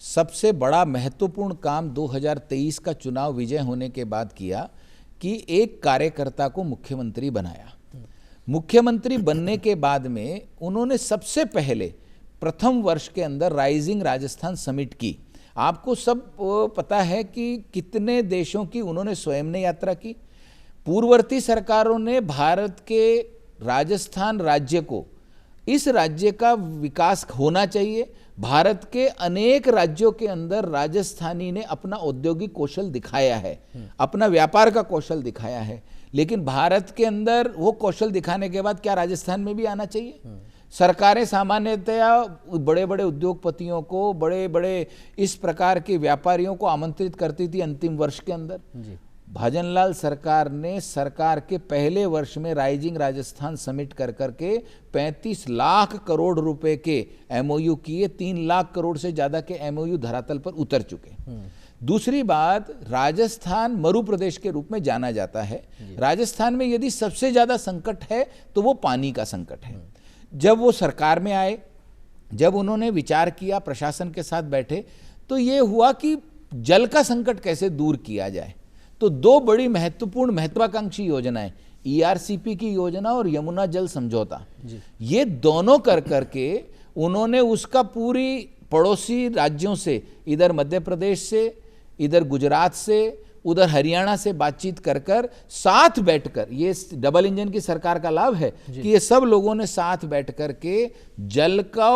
सबसे बड़ा महत्वपूर्ण काम 2023 का चुनाव विजय होने के बाद किया कि एक कार्यकर्ता को मुख्यमंत्री बनाया। मुख्यमंत्री बनने के बाद में उन्होंने सबसे पहले प्रथम वर्ष के अंदर राइजिंग राजस्थान समिट की। आपको सब पता है कि कितने देशों की उन्होंने स्वयं ने यात्रा की। पूर्ववर्ती सरकारों ने भारत के राजस्थान राज्य को, इस राज्य का विकास होना चाहिए। भारत के अनेक राज्यों के अंदर राजस्थानी ने अपना औद्योगिक कौशल दिखाया है, अपना व्यापार का कौशल दिखाया है, लेकिन भारत के अंदर वो कौशल दिखाने के बाद क्या राजस्थान में भी आना चाहिए? सरकारें सामान्यतया बड़े बड़े उद्योगपतियों को, बड़े बड़े इस प्रकार के व्यापारियों को आमंत्रित करती थी अंतिम वर्ष के अंदर। भजनलाल सरकार ने सरकार के पहले वर्ष में राइजिंग राजस्थान समिट कर करके 35 लाख करोड़ रुपए के एमओयू किए। 3 लाख करोड़ से ज्यादा के एमओयू धरातल पर उतर चुके। दूसरी बात, राजस्थान मरु प्रदेश के रूप में जाना जाता है। राजस्थान में यदि सबसे ज्यादा संकट है तो वो पानी का संकट है। जब वो सरकार में आए, जब उन्होंने विचार किया, प्रशासन के साथ बैठे, तो ये हुआ कि जल का संकट कैसे दूर किया जाए। तो 2 बड़ी महत्वपूर्ण महत्वाकांक्षी योजनाएं, ईआरसीपी की योजना और यमुना जल समझौता, ये दोनों कर करके उन्होंने उसका पूरी पड़ोसी राज्यों से, इधर मध्य प्रदेश से, इधर गुजरात से, उधर हरियाणा से बातचीत कर कर साथ बैठकर, ये डबल इंजन की सरकार का लाभ है कि ये सब लोगों ने साथ बैठ कर के जल का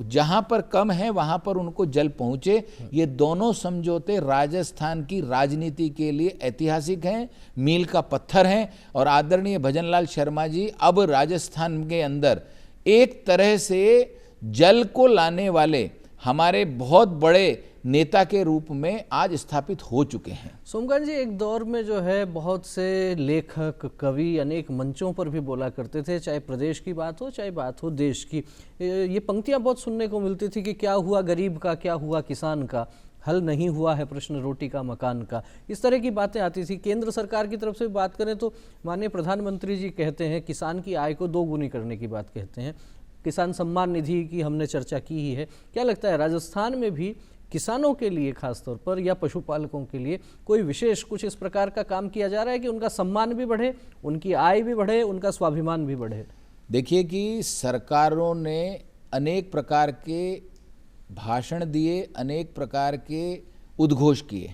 जहां पर कम है वहां पर उनको जल पहुंचे। ये दोनों समझौते राजस्थान की राजनीति के लिए ऐतिहासिक हैं, मील का पत्थर हैं। और आदरणीय भजनलाल शर्मा जी अब राजस्थान के अंदर एक तरह से जल को लाने वाले हमारे बहुत बड़े नेता के रूप में आज स्थापित हो चुके हैं। सोमकांत जी, एक दौर में जो है बहुत से लेखक, कवि अनेक मंचों पर भी बोला करते थे, चाहे प्रदेश की बात हो चाहे बात हो देश की। ये पंक्तियां बहुत सुनने को मिलती थी कि क्या हुआ गरीब का, क्या हुआ किसान का, हल नहीं हुआ है प्रश्न रोटी का मकान का। इस तरह की बातें आती थी। केंद्र सरकार की तरफ से बात करें तो माननीय प्रधानमंत्री जी कहते हैं किसान की आय को 2 गुनी करने की बात कहते हैं। किसान सम्मान निधि की हमने चर्चा की ही है। क्या लगता है राजस्थान में भी किसानों के लिए खासतौर पर या पशुपालकों के लिए कोई विशेष कुछ इस प्रकार का काम किया जा रहा है कि उनका सम्मान भी बढ़े, उनकी आय भी बढ़े, उनका स्वाभिमान भी बढ़े? देखिए कि सरकारों ने अनेक प्रकार के भाषण दिए, अनेक प्रकार के उद्घोष किए।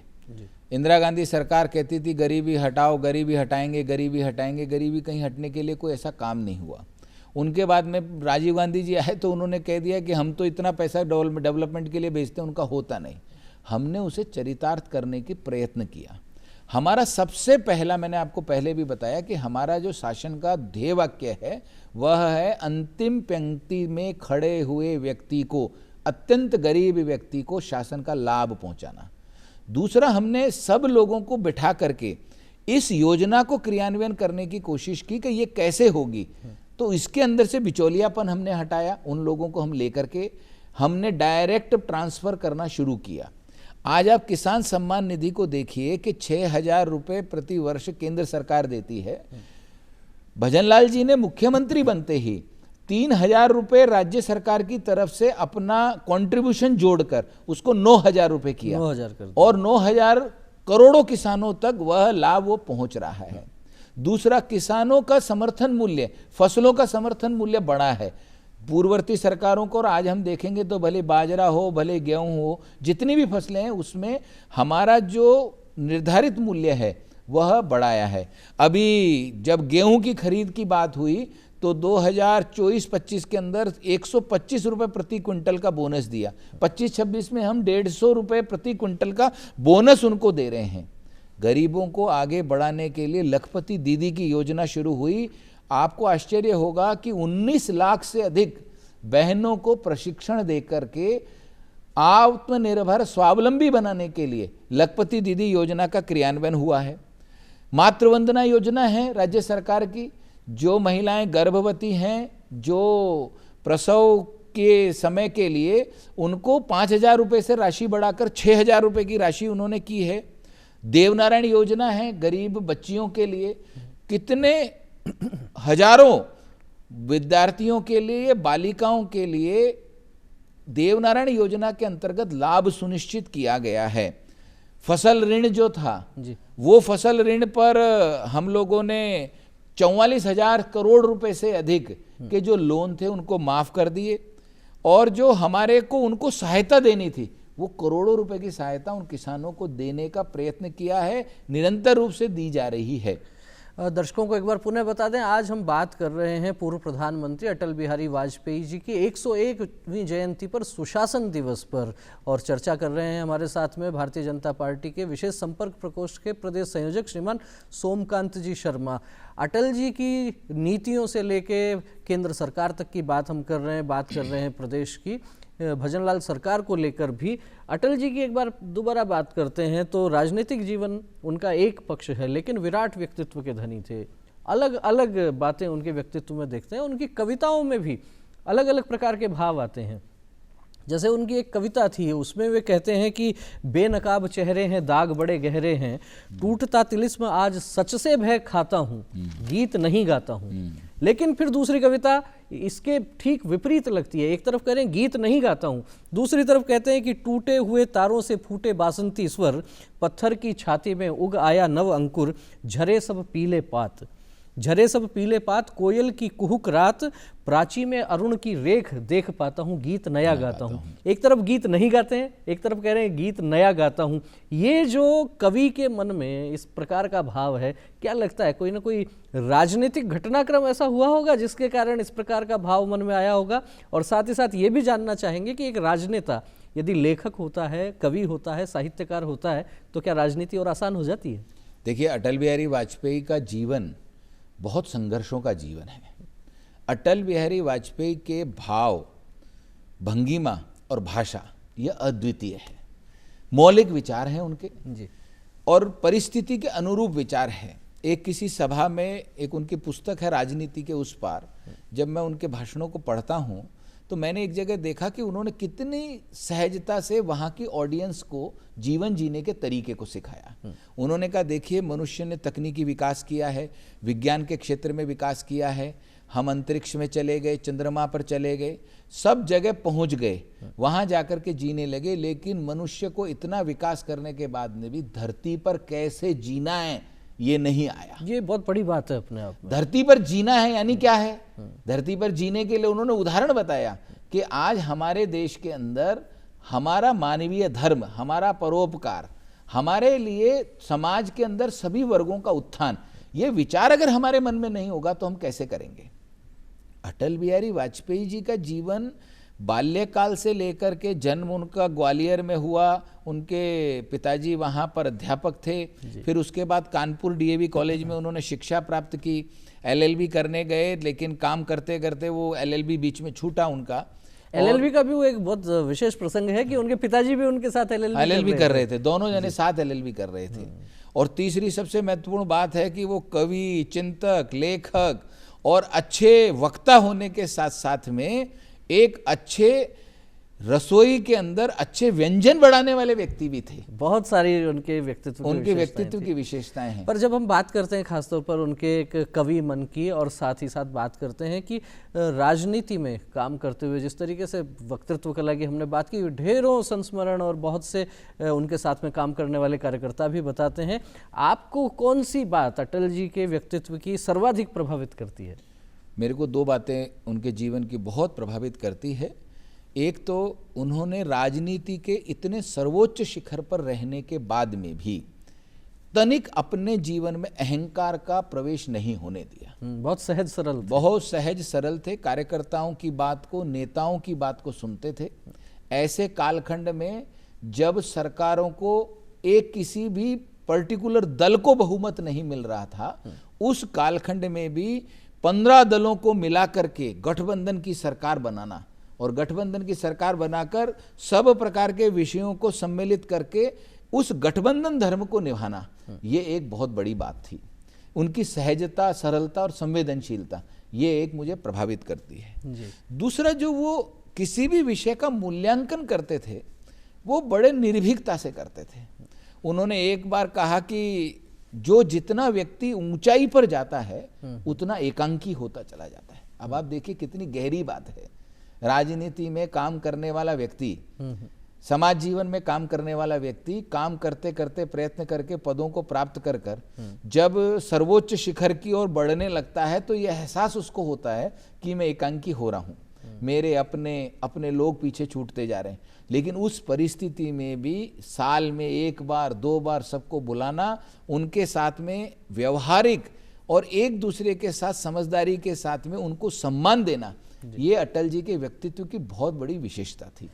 इंदिरा गांधी सरकार कहती थी गरीबी हटाओ, गरीबी हटाएंगे, गरीबी हटाएंगे। गरीबी कहीं हटने के लिए कोई ऐसा काम नहीं हुआ। उनके बाद में राजीव गांधी जी आए तो उन्होंने कह दिया कि हम तो इतना पैसा डेवलपमेंट के लिए भेजते हैं, उनका होता नहीं। हमने उसे चरितार्थ करने की प्रयत्न किया। हमारा सबसे पहला, मैंने आपको पहले भी बताया कि हमारा जो शासन का ध्येय वाक्य है वह है अंतिम पंक्ति में खड़े हुए व्यक्ति को, अत्यंत गरीब व्यक्ति को शासन का लाभ पहुंचाना। दूसरा, हमने सब लोगों को बिठा करके इस योजना को क्रियान्वयन करने की कोशिश की कि ये कैसे होगी। तो इसके अंदर से बिचौलियापन हमने हटाया, उन लोगों को हम लेकर के हमने डायरेक्ट ट्रांसफर करना शुरू किया। आज आप किसान सम्मान निधि को देखिए कि 6,000 रुपए प्रति वर्ष केंद्र सरकार देती है। भजनलाल जी ने मुख्यमंत्री बनते ही 3,000 रुपए राज्य सरकार की तरफ से अपना कंट्रीब्यूशन जोड़कर उसको 9,000 रुपए किया। 9,000 कर और 9,000 करोड़ों किसानों तक वह लाभ वो पहुंच रहा है। दूसरा, किसानों का समर्थन मूल्य, फसलों का समर्थन मूल्य बढ़ा है। पूर्ववर्ती सरकारों को, और आज हम देखेंगे तो भले बाजरा हो भले गेहूं हो, जितनी भी फसलें हैं उसमें हमारा जो निर्धारित मूल्य है वह बढ़ाया है। अभी जब गेहूं की खरीद की बात हुई तो 2024-25 के अंदर 125 रुपये प्रति क्विंटल का बोनस दिया। 25-26 में हम 150 रुपये प्रति क्विंटल का बोनस उनको दे रहे हैं। गरीबों को आगे बढ़ाने के लिए लखपति दीदी की योजना शुरू हुई। आपको आश्चर्य होगा कि 19 लाख से अधिक बहनों को प्रशिक्षण देकर के आत्मनिर्भर स्वावलंबी बनाने के लिए लखपति दीदी योजना का क्रियान्वयन हुआ है। मातृवंदना योजना है राज्य सरकार की, जो महिलाएं गर्भवती हैं, जो प्रसव के समय के लिए उनको 5,000 रुपये से राशि बढ़ाकर 6,000 रुपये की राशि उन्होंने की है। देवनारायण योजना है गरीब बच्चियों के लिए, कितने हजारों विद्यार्थियों के लिए, बालिकाओं के लिए देवनारायण योजना के अंतर्गत लाभ सुनिश्चित किया गया है। फसल ऋण जो था जी, वो फसल ऋण पर हम लोगों ने 44,000 करोड़ रुपए से अधिक के जो लोन थे उनको माफ कर दिए, और जो हमारे को उनको सहायता देनी थी वो करोड़ों रुपए की सहायता उन किसानों को देने का प्रयत्न किया है, निरंतर रूप से दी जा रही है। दर्शकों को एक बार पुनः बता दें, आज हम बात कर रहे हैं पूर्व प्रधानमंत्री अटल बिहारी वाजपेयी जी की 101वीं जयंती पर, सुशासन दिवस पर, और चर्चा कर रहे हैं हमारे साथ में भारतीय जनता पार्टी के विशेष संपर्क प्रकोष्ठ के प्रदेश संयोजक श्रीमान सोमकांत जी शर्मा। अटल जी की नीतियों से लेके केंद्र सरकार तक की बात हम कर रहे हैं, बात कर रहे हैं प्रदेश की भजनलाल सरकार को लेकर भी। अटल जी की एक बार दोबारा बात करते हैं तो राजनीतिक जीवन उनका एक पक्ष है, लेकिन विराट व्यक्तित्व के धनी थे। अलग अलग बातें उनके व्यक्तित्व में देखते हैं। उनकी कविताओं में भी अलग अलग प्रकार के भाव आते हैं। जैसे उनकी एक कविता थी, उसमें वे कहते हैं कि बेनकाब चेहरे हैं, दाग बड़े गहरे हैं, टूटता तिलिस्म आज सच से भय खाता हूँ, गीत नहीं गाता हूँ। लेकिन फिर दूसरी कविता इसके ठीक विपरीत लगती है। एक तरफ कह रहे हैं गीत नहीं गाता हूँ, दूसरी तरफ कहते हैं कि टूटे हुए तारों से फूटे बासंती स्वर, पत्थर की छाती में उग आया नव अंकुर, झरे सब पीले पात, झरे सब पीले पात, कोयल की कुहुक रात, प्राची में अरुण की रेख देख पाता हूँ, गीत नया गाता हूँ। एक तरफ गीत नहीं गाते हैं, एक तरफ कह रहे हैं गीत नया गाता हूँ। ये जो कवि के मन में इस प्रकार का भाव है, क्या लगता है कोई ना कोई राजनीतिक घटनाक्रम ऐसा हुआ होगा जिसके कारण इस प्रकार का भाव मन में आया होगा? और साथ ही साथ ये भी जानना चाहेंगे कि एक राजनेता यदि लेखक होता है, कवि होता है, साहित्यकार होता है, तो क्या राजनीति और आसान हो जाती है? देखिए, अटल बिहारी वाजपेयी का जीवन बहुत संघर्षों का जीवन है। अटल बिहारी वाजपेयी के भाव, भंगिमा और भाषा यह अद्वितीय है। मौलिक विचार हैं उनके जी, और परिस्थिति के अनुरूप विचार है। एक किसी सभा में एक उनकी पुस्तक है राजनीति के उस पार, जब मैं उनके भाषणों को पढ़ता हूँ तो मैंने एक जगह देखा कि उन्होंने कितनी सहजता से वहाँ की ऑडियंस को जीवन जीने के तरीके को सिखाया। उन्होंने कहा, देखिए, मनुष्य ने तकनीकी विकास किया है, विज्ञान के क्षेत्र में विकास किया है, हम अंतरिक्ष में चले गए, चंद्रमा पर चले गए, सब जगह पहुंच गए, वहां जाकर के जीने लगे, लेकिन मनुष्य को इतना विकास करने के बाद में भी धरती पर कैसे जीना है ये नहीं आया। ये बहुत बड़ी बात है अपने आप में। धरती पर जीना है यानी क्या है? धरती पर जीने के लिए उन्होंने उदाहरण बताया कि आज हमारे देश के अंदर हमारा मानवीय धर्म, हमारा परोपकार, हमारे लिए समाज के अंदर सभी वर्गों का उत्थान, ये विचार अगर हमारे मन में नहीं होगा तो हम कैसे करेंगे? अटल बिहारी वाजपेयी जी का जीवन बाल्यकाल से लेकर के, जन्म उनका ग्वालियर में हुआ, उनके पिताजी वहाँ पर अध्यापक थे, फिर उसके बाद कानपुर डीएवी कॉलेज में उन्होंने शिक्षा प्राप्त की, एलएलबी करने गए, लेकिन काम करते करते वो एलएलबी बीच में छूटा उनका। एलएलबी का भी वो एक बहुत विशेष प्रसंग है कि उनके पिताजी भी उनके साथ एलएलबी कर रहे थे, दोनों जने साथ एलएलबी कर रहे थे। और तीसरी सबसे महत्वपूर्ण बात है कि वो कवि, चिंतक, लेखक और अच्छे वक्ता होने के साथ साथ में एक अच्छे रसोई के अंदर अच्छे व्यंजन बढ़ाने वाले व्यक्ति भी थे। बहुत सारी उनके व्यक्तित्व की विशेषताएं हैं। पर जब हम बात करते हैं खासतौर पर उनके एक कवि मन की, और साथ ही साथ बात करते हैं कि राजनीति में काम करते हुए जिस तरीके से वक्तृत्व कला की हमने बात की, ढेरों संस्मरण और बहुत से उनके साथ में काम करने वाले कार्यकर्ता भी बताते हैं, आपको कौन सी बात अटल जी के व्यक्तित्व की सर्वाधिक प्रभावित करती है? मेरे को दो बातें उनके जीवन की बहुत प्रभावित करती है। एक तो उन्होंने राजनीति के इतने सर्वोच्च शिखर पर रहने के बाद में भी तनिक अपने जीवन में अहंकार का प्रवेश नहीं होने दिया। बहुत सहज सरल थे। बहुत सहज सरल थे, कार्यकर्ताओं की बात को, नेताओं की बात को सुनते थे। ऐसे कालखंड में जब सरकारों को एक किसी भी पर्टिकुलर दल को बहुमत नहीं मिल रहा था, उस कालखंड में भी 15 दलों को मिला करके गठबंधन की सरकार बनाना और गठबंधन की सरकार बनाकर सब प्रकार के विषयों को सम्मिलित करके उस गठबंधन धर्म को निभाना, ये एक बहुत बड़ी बात थी। उनकी सहजता, सरलता और संवेदनशीलता, ये एक मुझे प्रभावित करती है जी। दूसरा, जो वो किसी भी विषय का मूल्यांकन करते थे वो बड़े निर्भीकता से करते थे। उन्होंने एक बार कहा कि जो जितना व्यक्ति ऊंचाई पर जाता है उतना एकांकी होता चला जाता है। अब आप देखिए कितनी गहरी बात है। राजनीति में काम करने वाला व्यक्ति, समाज जीवन में काम करने वाला व्यक्ति काम करते करते प्रयत्न करके पदों को प्राप्त कर कर जब सर्वोच्च शिखर की ओर बढ़ने लगता है तो यह एहसास उसको होता है कि मैं एकांकी हो रहा हूँ, मेरे अपने लोग पीछे छूटते जा रहे हैं। लेकिन उस परिस्थिति में भी साल में एक बार, दो बार सबको बुलाना, उनके साथ में व्यवहारिक और एक दूसरे के साथ समझदारी के साथ में उनको सम्मान देना, ये अटल जी के व्यक्तित्व की बहुत बड़ी विशेषता थी।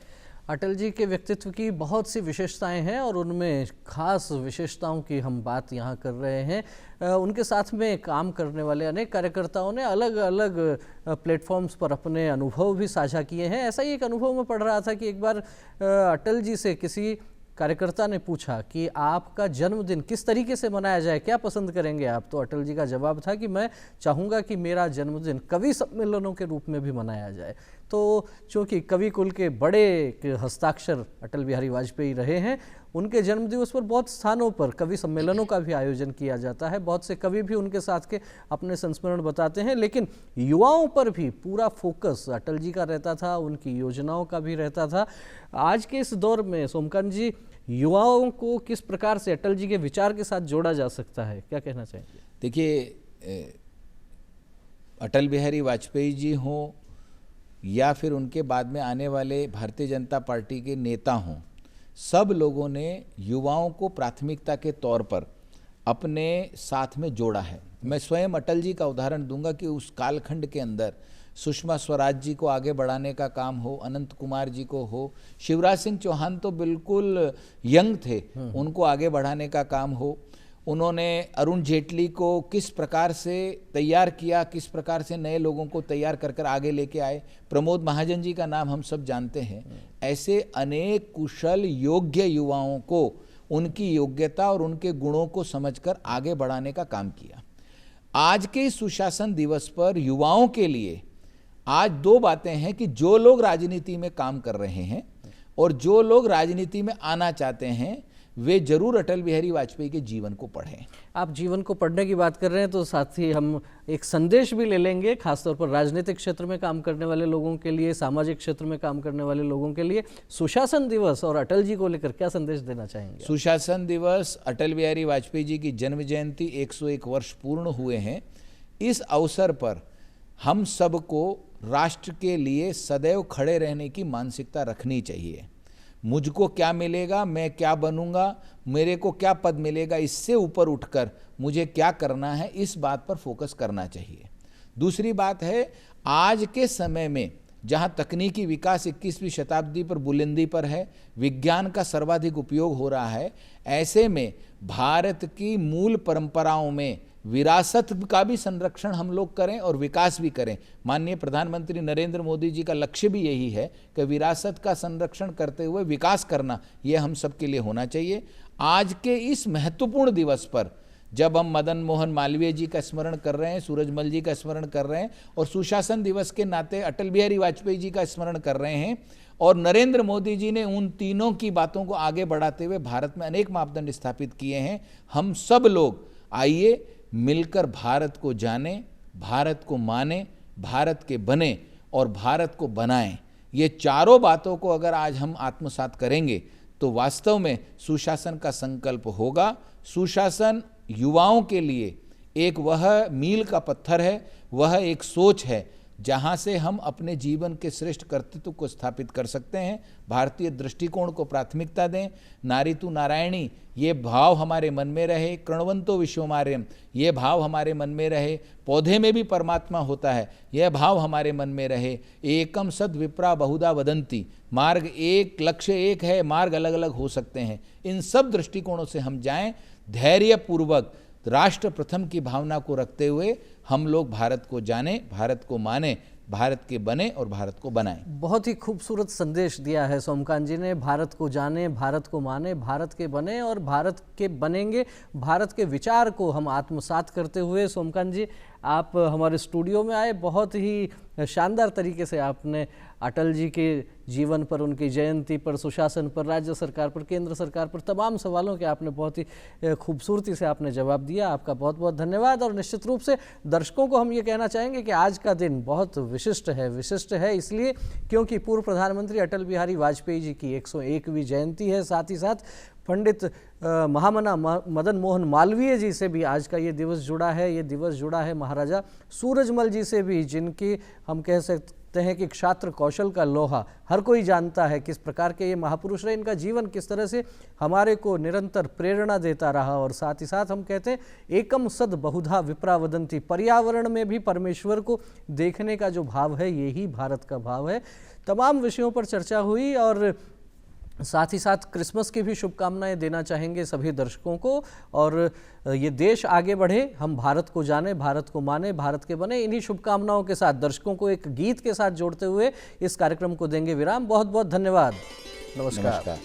अटल जी के व्यक्तित्व की बहुत सी विशेषताएं हैं और उनमें खास विशेषताओं की हम बात यहाँ कर रहे हैं। उनके साथ में काम करने वाले अनेक कार्यकर्ताओं ने अलग अलग प्लेटफॉर्म्स पर अपने अनुभव भी साझा किए हैं। ऐसा ही एक अनुभव मैं पढ़ रहा था कि एक बार अटल जी से किसी कार्यकर्ता ने पूछा कि आपका जन्मदिन किस तरीके से मनाया जाए, क्या पसंद करेंगे आप? तो अटल जी का जवाब था कि मैं चाहूँगा कि मेरा जन्मदिन कवि सम्मेलनों के रूप में भी मनाया जाए। तो चूँकि कवि कुल के बड़े हस्ताक्षर अटल बिहारी वाजपेयी रहे हैं, उनके जन्मदिवस पर बहुत स्थानों पर कवि सम्मेलनों का भी आयोजन किया जाता है। बहुत से कवि भी उनके साथ के अपने संस्मरण बताते हैं, लेकिन युवाओं पर भी पूरा फोकस अटल जी का रहता था, उनकी योजनाओं का भी रहता था। आज के इस दौर में सोमकांत जी, युवाओं को किस प्रकार से अटल जी के विचार के साथ जोड़ा जा सकता है, क्या कहना चाहेंगे? देखिए, अटल बिहारी वाजपेयी जी हों या फिर उनके बाद में आने वाले भारतीय जनता पार्टी के नेता हों, सब लोगों ने युवाओं को प्राथमिकता के तौर पर अपने साथ में जोड़ा है। मैं स्वयं अटल जी का उदाहरण दूंगा कि उस कालखंड के अंदर सुषमा स्वराज जी को आगे बढ़ाने का काम हो, अनंत कुमार जी को हो, शिवराज सिंह चौहान तो बिल्कुल यंग थे, उनको आगे बढ़ाने का काम हो, उन्होंने अरुण जेटली को किस प्रकार से तैयार किया, किस प्रकार से नए लोगों को तैयार कर कर आगे लेके आए, प्रमोद महाजन जी का नाम हम सब जानते हैं। ऐसे अनेक कुशल योग्य युवाओं को उनकी योग्यता और उनके गुणों को समझकर आगे बढ़ाने का काम किया। आज के सुशासन दिवस पर युवाओं के लिए आज दो बातें हैं कि जो लोग राजनीति में काम कर रहे हैं और जो लोग राजनीति में आना चाहते हैं, वे जरूर अटल बिहारी वाजपेयी के जीवन को पढ़ें। आप जीवन को पढ़ने की बात कर रहे हैं तो साथ ही हम एक संदेश भी ले लेंगे, खासतौर पर राजनीतिक क्षेत्र में काम करने वाले लोगों के लिए, सामाजिक क्षेत्र में काम करने वाले लोगों के लिए। सुशासन दिवस और अटल जी को लेकर क्या संदेश देना चाहेंगे? सुशासन दिवस, अटल बिहारी वाजपेयी जी की जन्म जयंती, 101 वर्ष पूर्ण हुए हैं। इस अवसर पर हम सबको राष्ट्र के लिए सदैव खड़े रहने की मानसिकता रखनी चाहिए। मुझको क्या मिलेगा, मैं क्या बनूंगा, मेरे को क्या पद मिलेगा, इससे ऊपर उठकर मुझे क्या करना है, इस बात पर फोकस करना चाहिए। दूसरी बात है, आज के समय में जहाँ तकनीकी विकास 21वीं शताब्दी पर बुलंदी पर है, विज्ञान का सर्वाधिक उपयोग हो रहा है, ऐसे में भारत की मूल परंपराओं में विरासत का भी संरक्षण हम लोग करें और विकास भी करें। माननीय प्रधानमंत्री नरेंद्र मोदी जी का लक्ष्य भी यही है कि विरासत का संरक्षण करते हुए विकास करना, ये हम सबके लिए होना चाहिए। आज के इस महत्वपूर्ण दिवस पर जब हम मदन मोहन मालवीय जी का स्मरण कर रहे हैं, सूरजमल जी का स्मरण कर रहे हैं और सुशासन दिवस के नाते अटल बिहारी वाजपेयी जी का स्मरण कर रहे हैं, और नरेंद्र मोदी जी ने उन तीनों की बातों को आगे बढ़ाते हुए भारत में अनेक मापदंड स्थापित किए हैं, हम सब लोग आइए मिलकर भारत को जानें, भारत को माने, भारत के बने और भारत को बनाएं। ये चारों बातों को अगर आज हम आत्मसात करेंगे तो वास्तव में सुशासन का संकल्प होगा। सुशासन युवाओं के लिए एक वह मील का पत्थर है, वह एक सोच है जहाँ से हम अपने जीवन के श्रेष्ठ कर्तृत्व को स्थापित कर सकते हैं। भारतीय दृष्टिकोण को प्राथमिकता दें। नारी तु नारायणी ये भाव हमारे मन में रहे। कृण्वंतो विश्वमार्यम ये भाव हमारे मन में रहे। पौधे में भी परमात्मा होता है, यह भाव हमारे मन में रहे। एकम सद विप्रा बहुधा वदंती, मार्ग एक, लक्ष्य एक है, मार्ग अलग अलग हो सकते हैं। इन सब दृष्टिकोणों से हम जाएं, धैर्यपूर्वक राष्ट्र प्रथम की भावना को रखते हुए हम लोग भारत को जाने, भारत को माने, भारत के बने और भारत को बनाएं। बहुत ही खूबसूरत संदेश दिया है सोमकांत जी ने। भारत को जाने, भारत को माने, भारत के बने और भारत के बनेंगे। भारत के विचार को हम आत्मसात करते हुए सोमकांत जी आप हमारे स्टूडियो में आए। बहुत ही शानदार तरीके से आपने अटल जी के जीवन पर, उनकी जयंती पर, सुशासन पर, राज्य सरकार पर, केंद्र सरकार पर तमाम सवालों के आपने बहुत ही खूबसूरती से आपने जवाब दिया। आपका बहुत बहुत धन्यवाद। और निश्चित रूप से दर्शकों को हम ये कहना चाहेंगे कि आज का दिन बहुत विशिष्ट है इसलिए क्योंकि पूर्व प्रधानमंत्री अटल बिहारी वाजपेयी जी की 101वीं जयंती है। साथ ही साथ पंडित महामना मदन मोहन मालवीय जी से भी आज का ये दिवस जुड़ा है। ये दिवस जुड़ा है महाराजा सूरजमल जी से भी, जिनकी हम कह सकते हैं कि क्षात्र कौशल का लोहा हर कोई जानता है। किस प्रकार के ये महापुरुष रहे, इनका जीवन किस तरह से हमारे को निरंतर प्रेरणा देता रहा। और साथ ही साथ हम कहते हैं एकम सद बहुधा विप्रा वदंती, पर्यावरण में भी परमेश्वर को देखने का जो भाव है यही भारत का भाव है। तमाम विषयों पर चर्चा हुई और साथ ही साथ क्रिसमस की भी शुभकामनाएं देना चाहेंगे सभी दर्शकों को। और ये देश आगे बढ़े, हम भारत को जाने, भारत को माने, भारत के बने, इन्हीं शुभकामनाओं के साथ दर्शकों को एक गीत के साथ जोड़ते हुए इस कार्यक्रम को देंगे विराम। बहुत बहुत धन्यवाद। नमस्कार।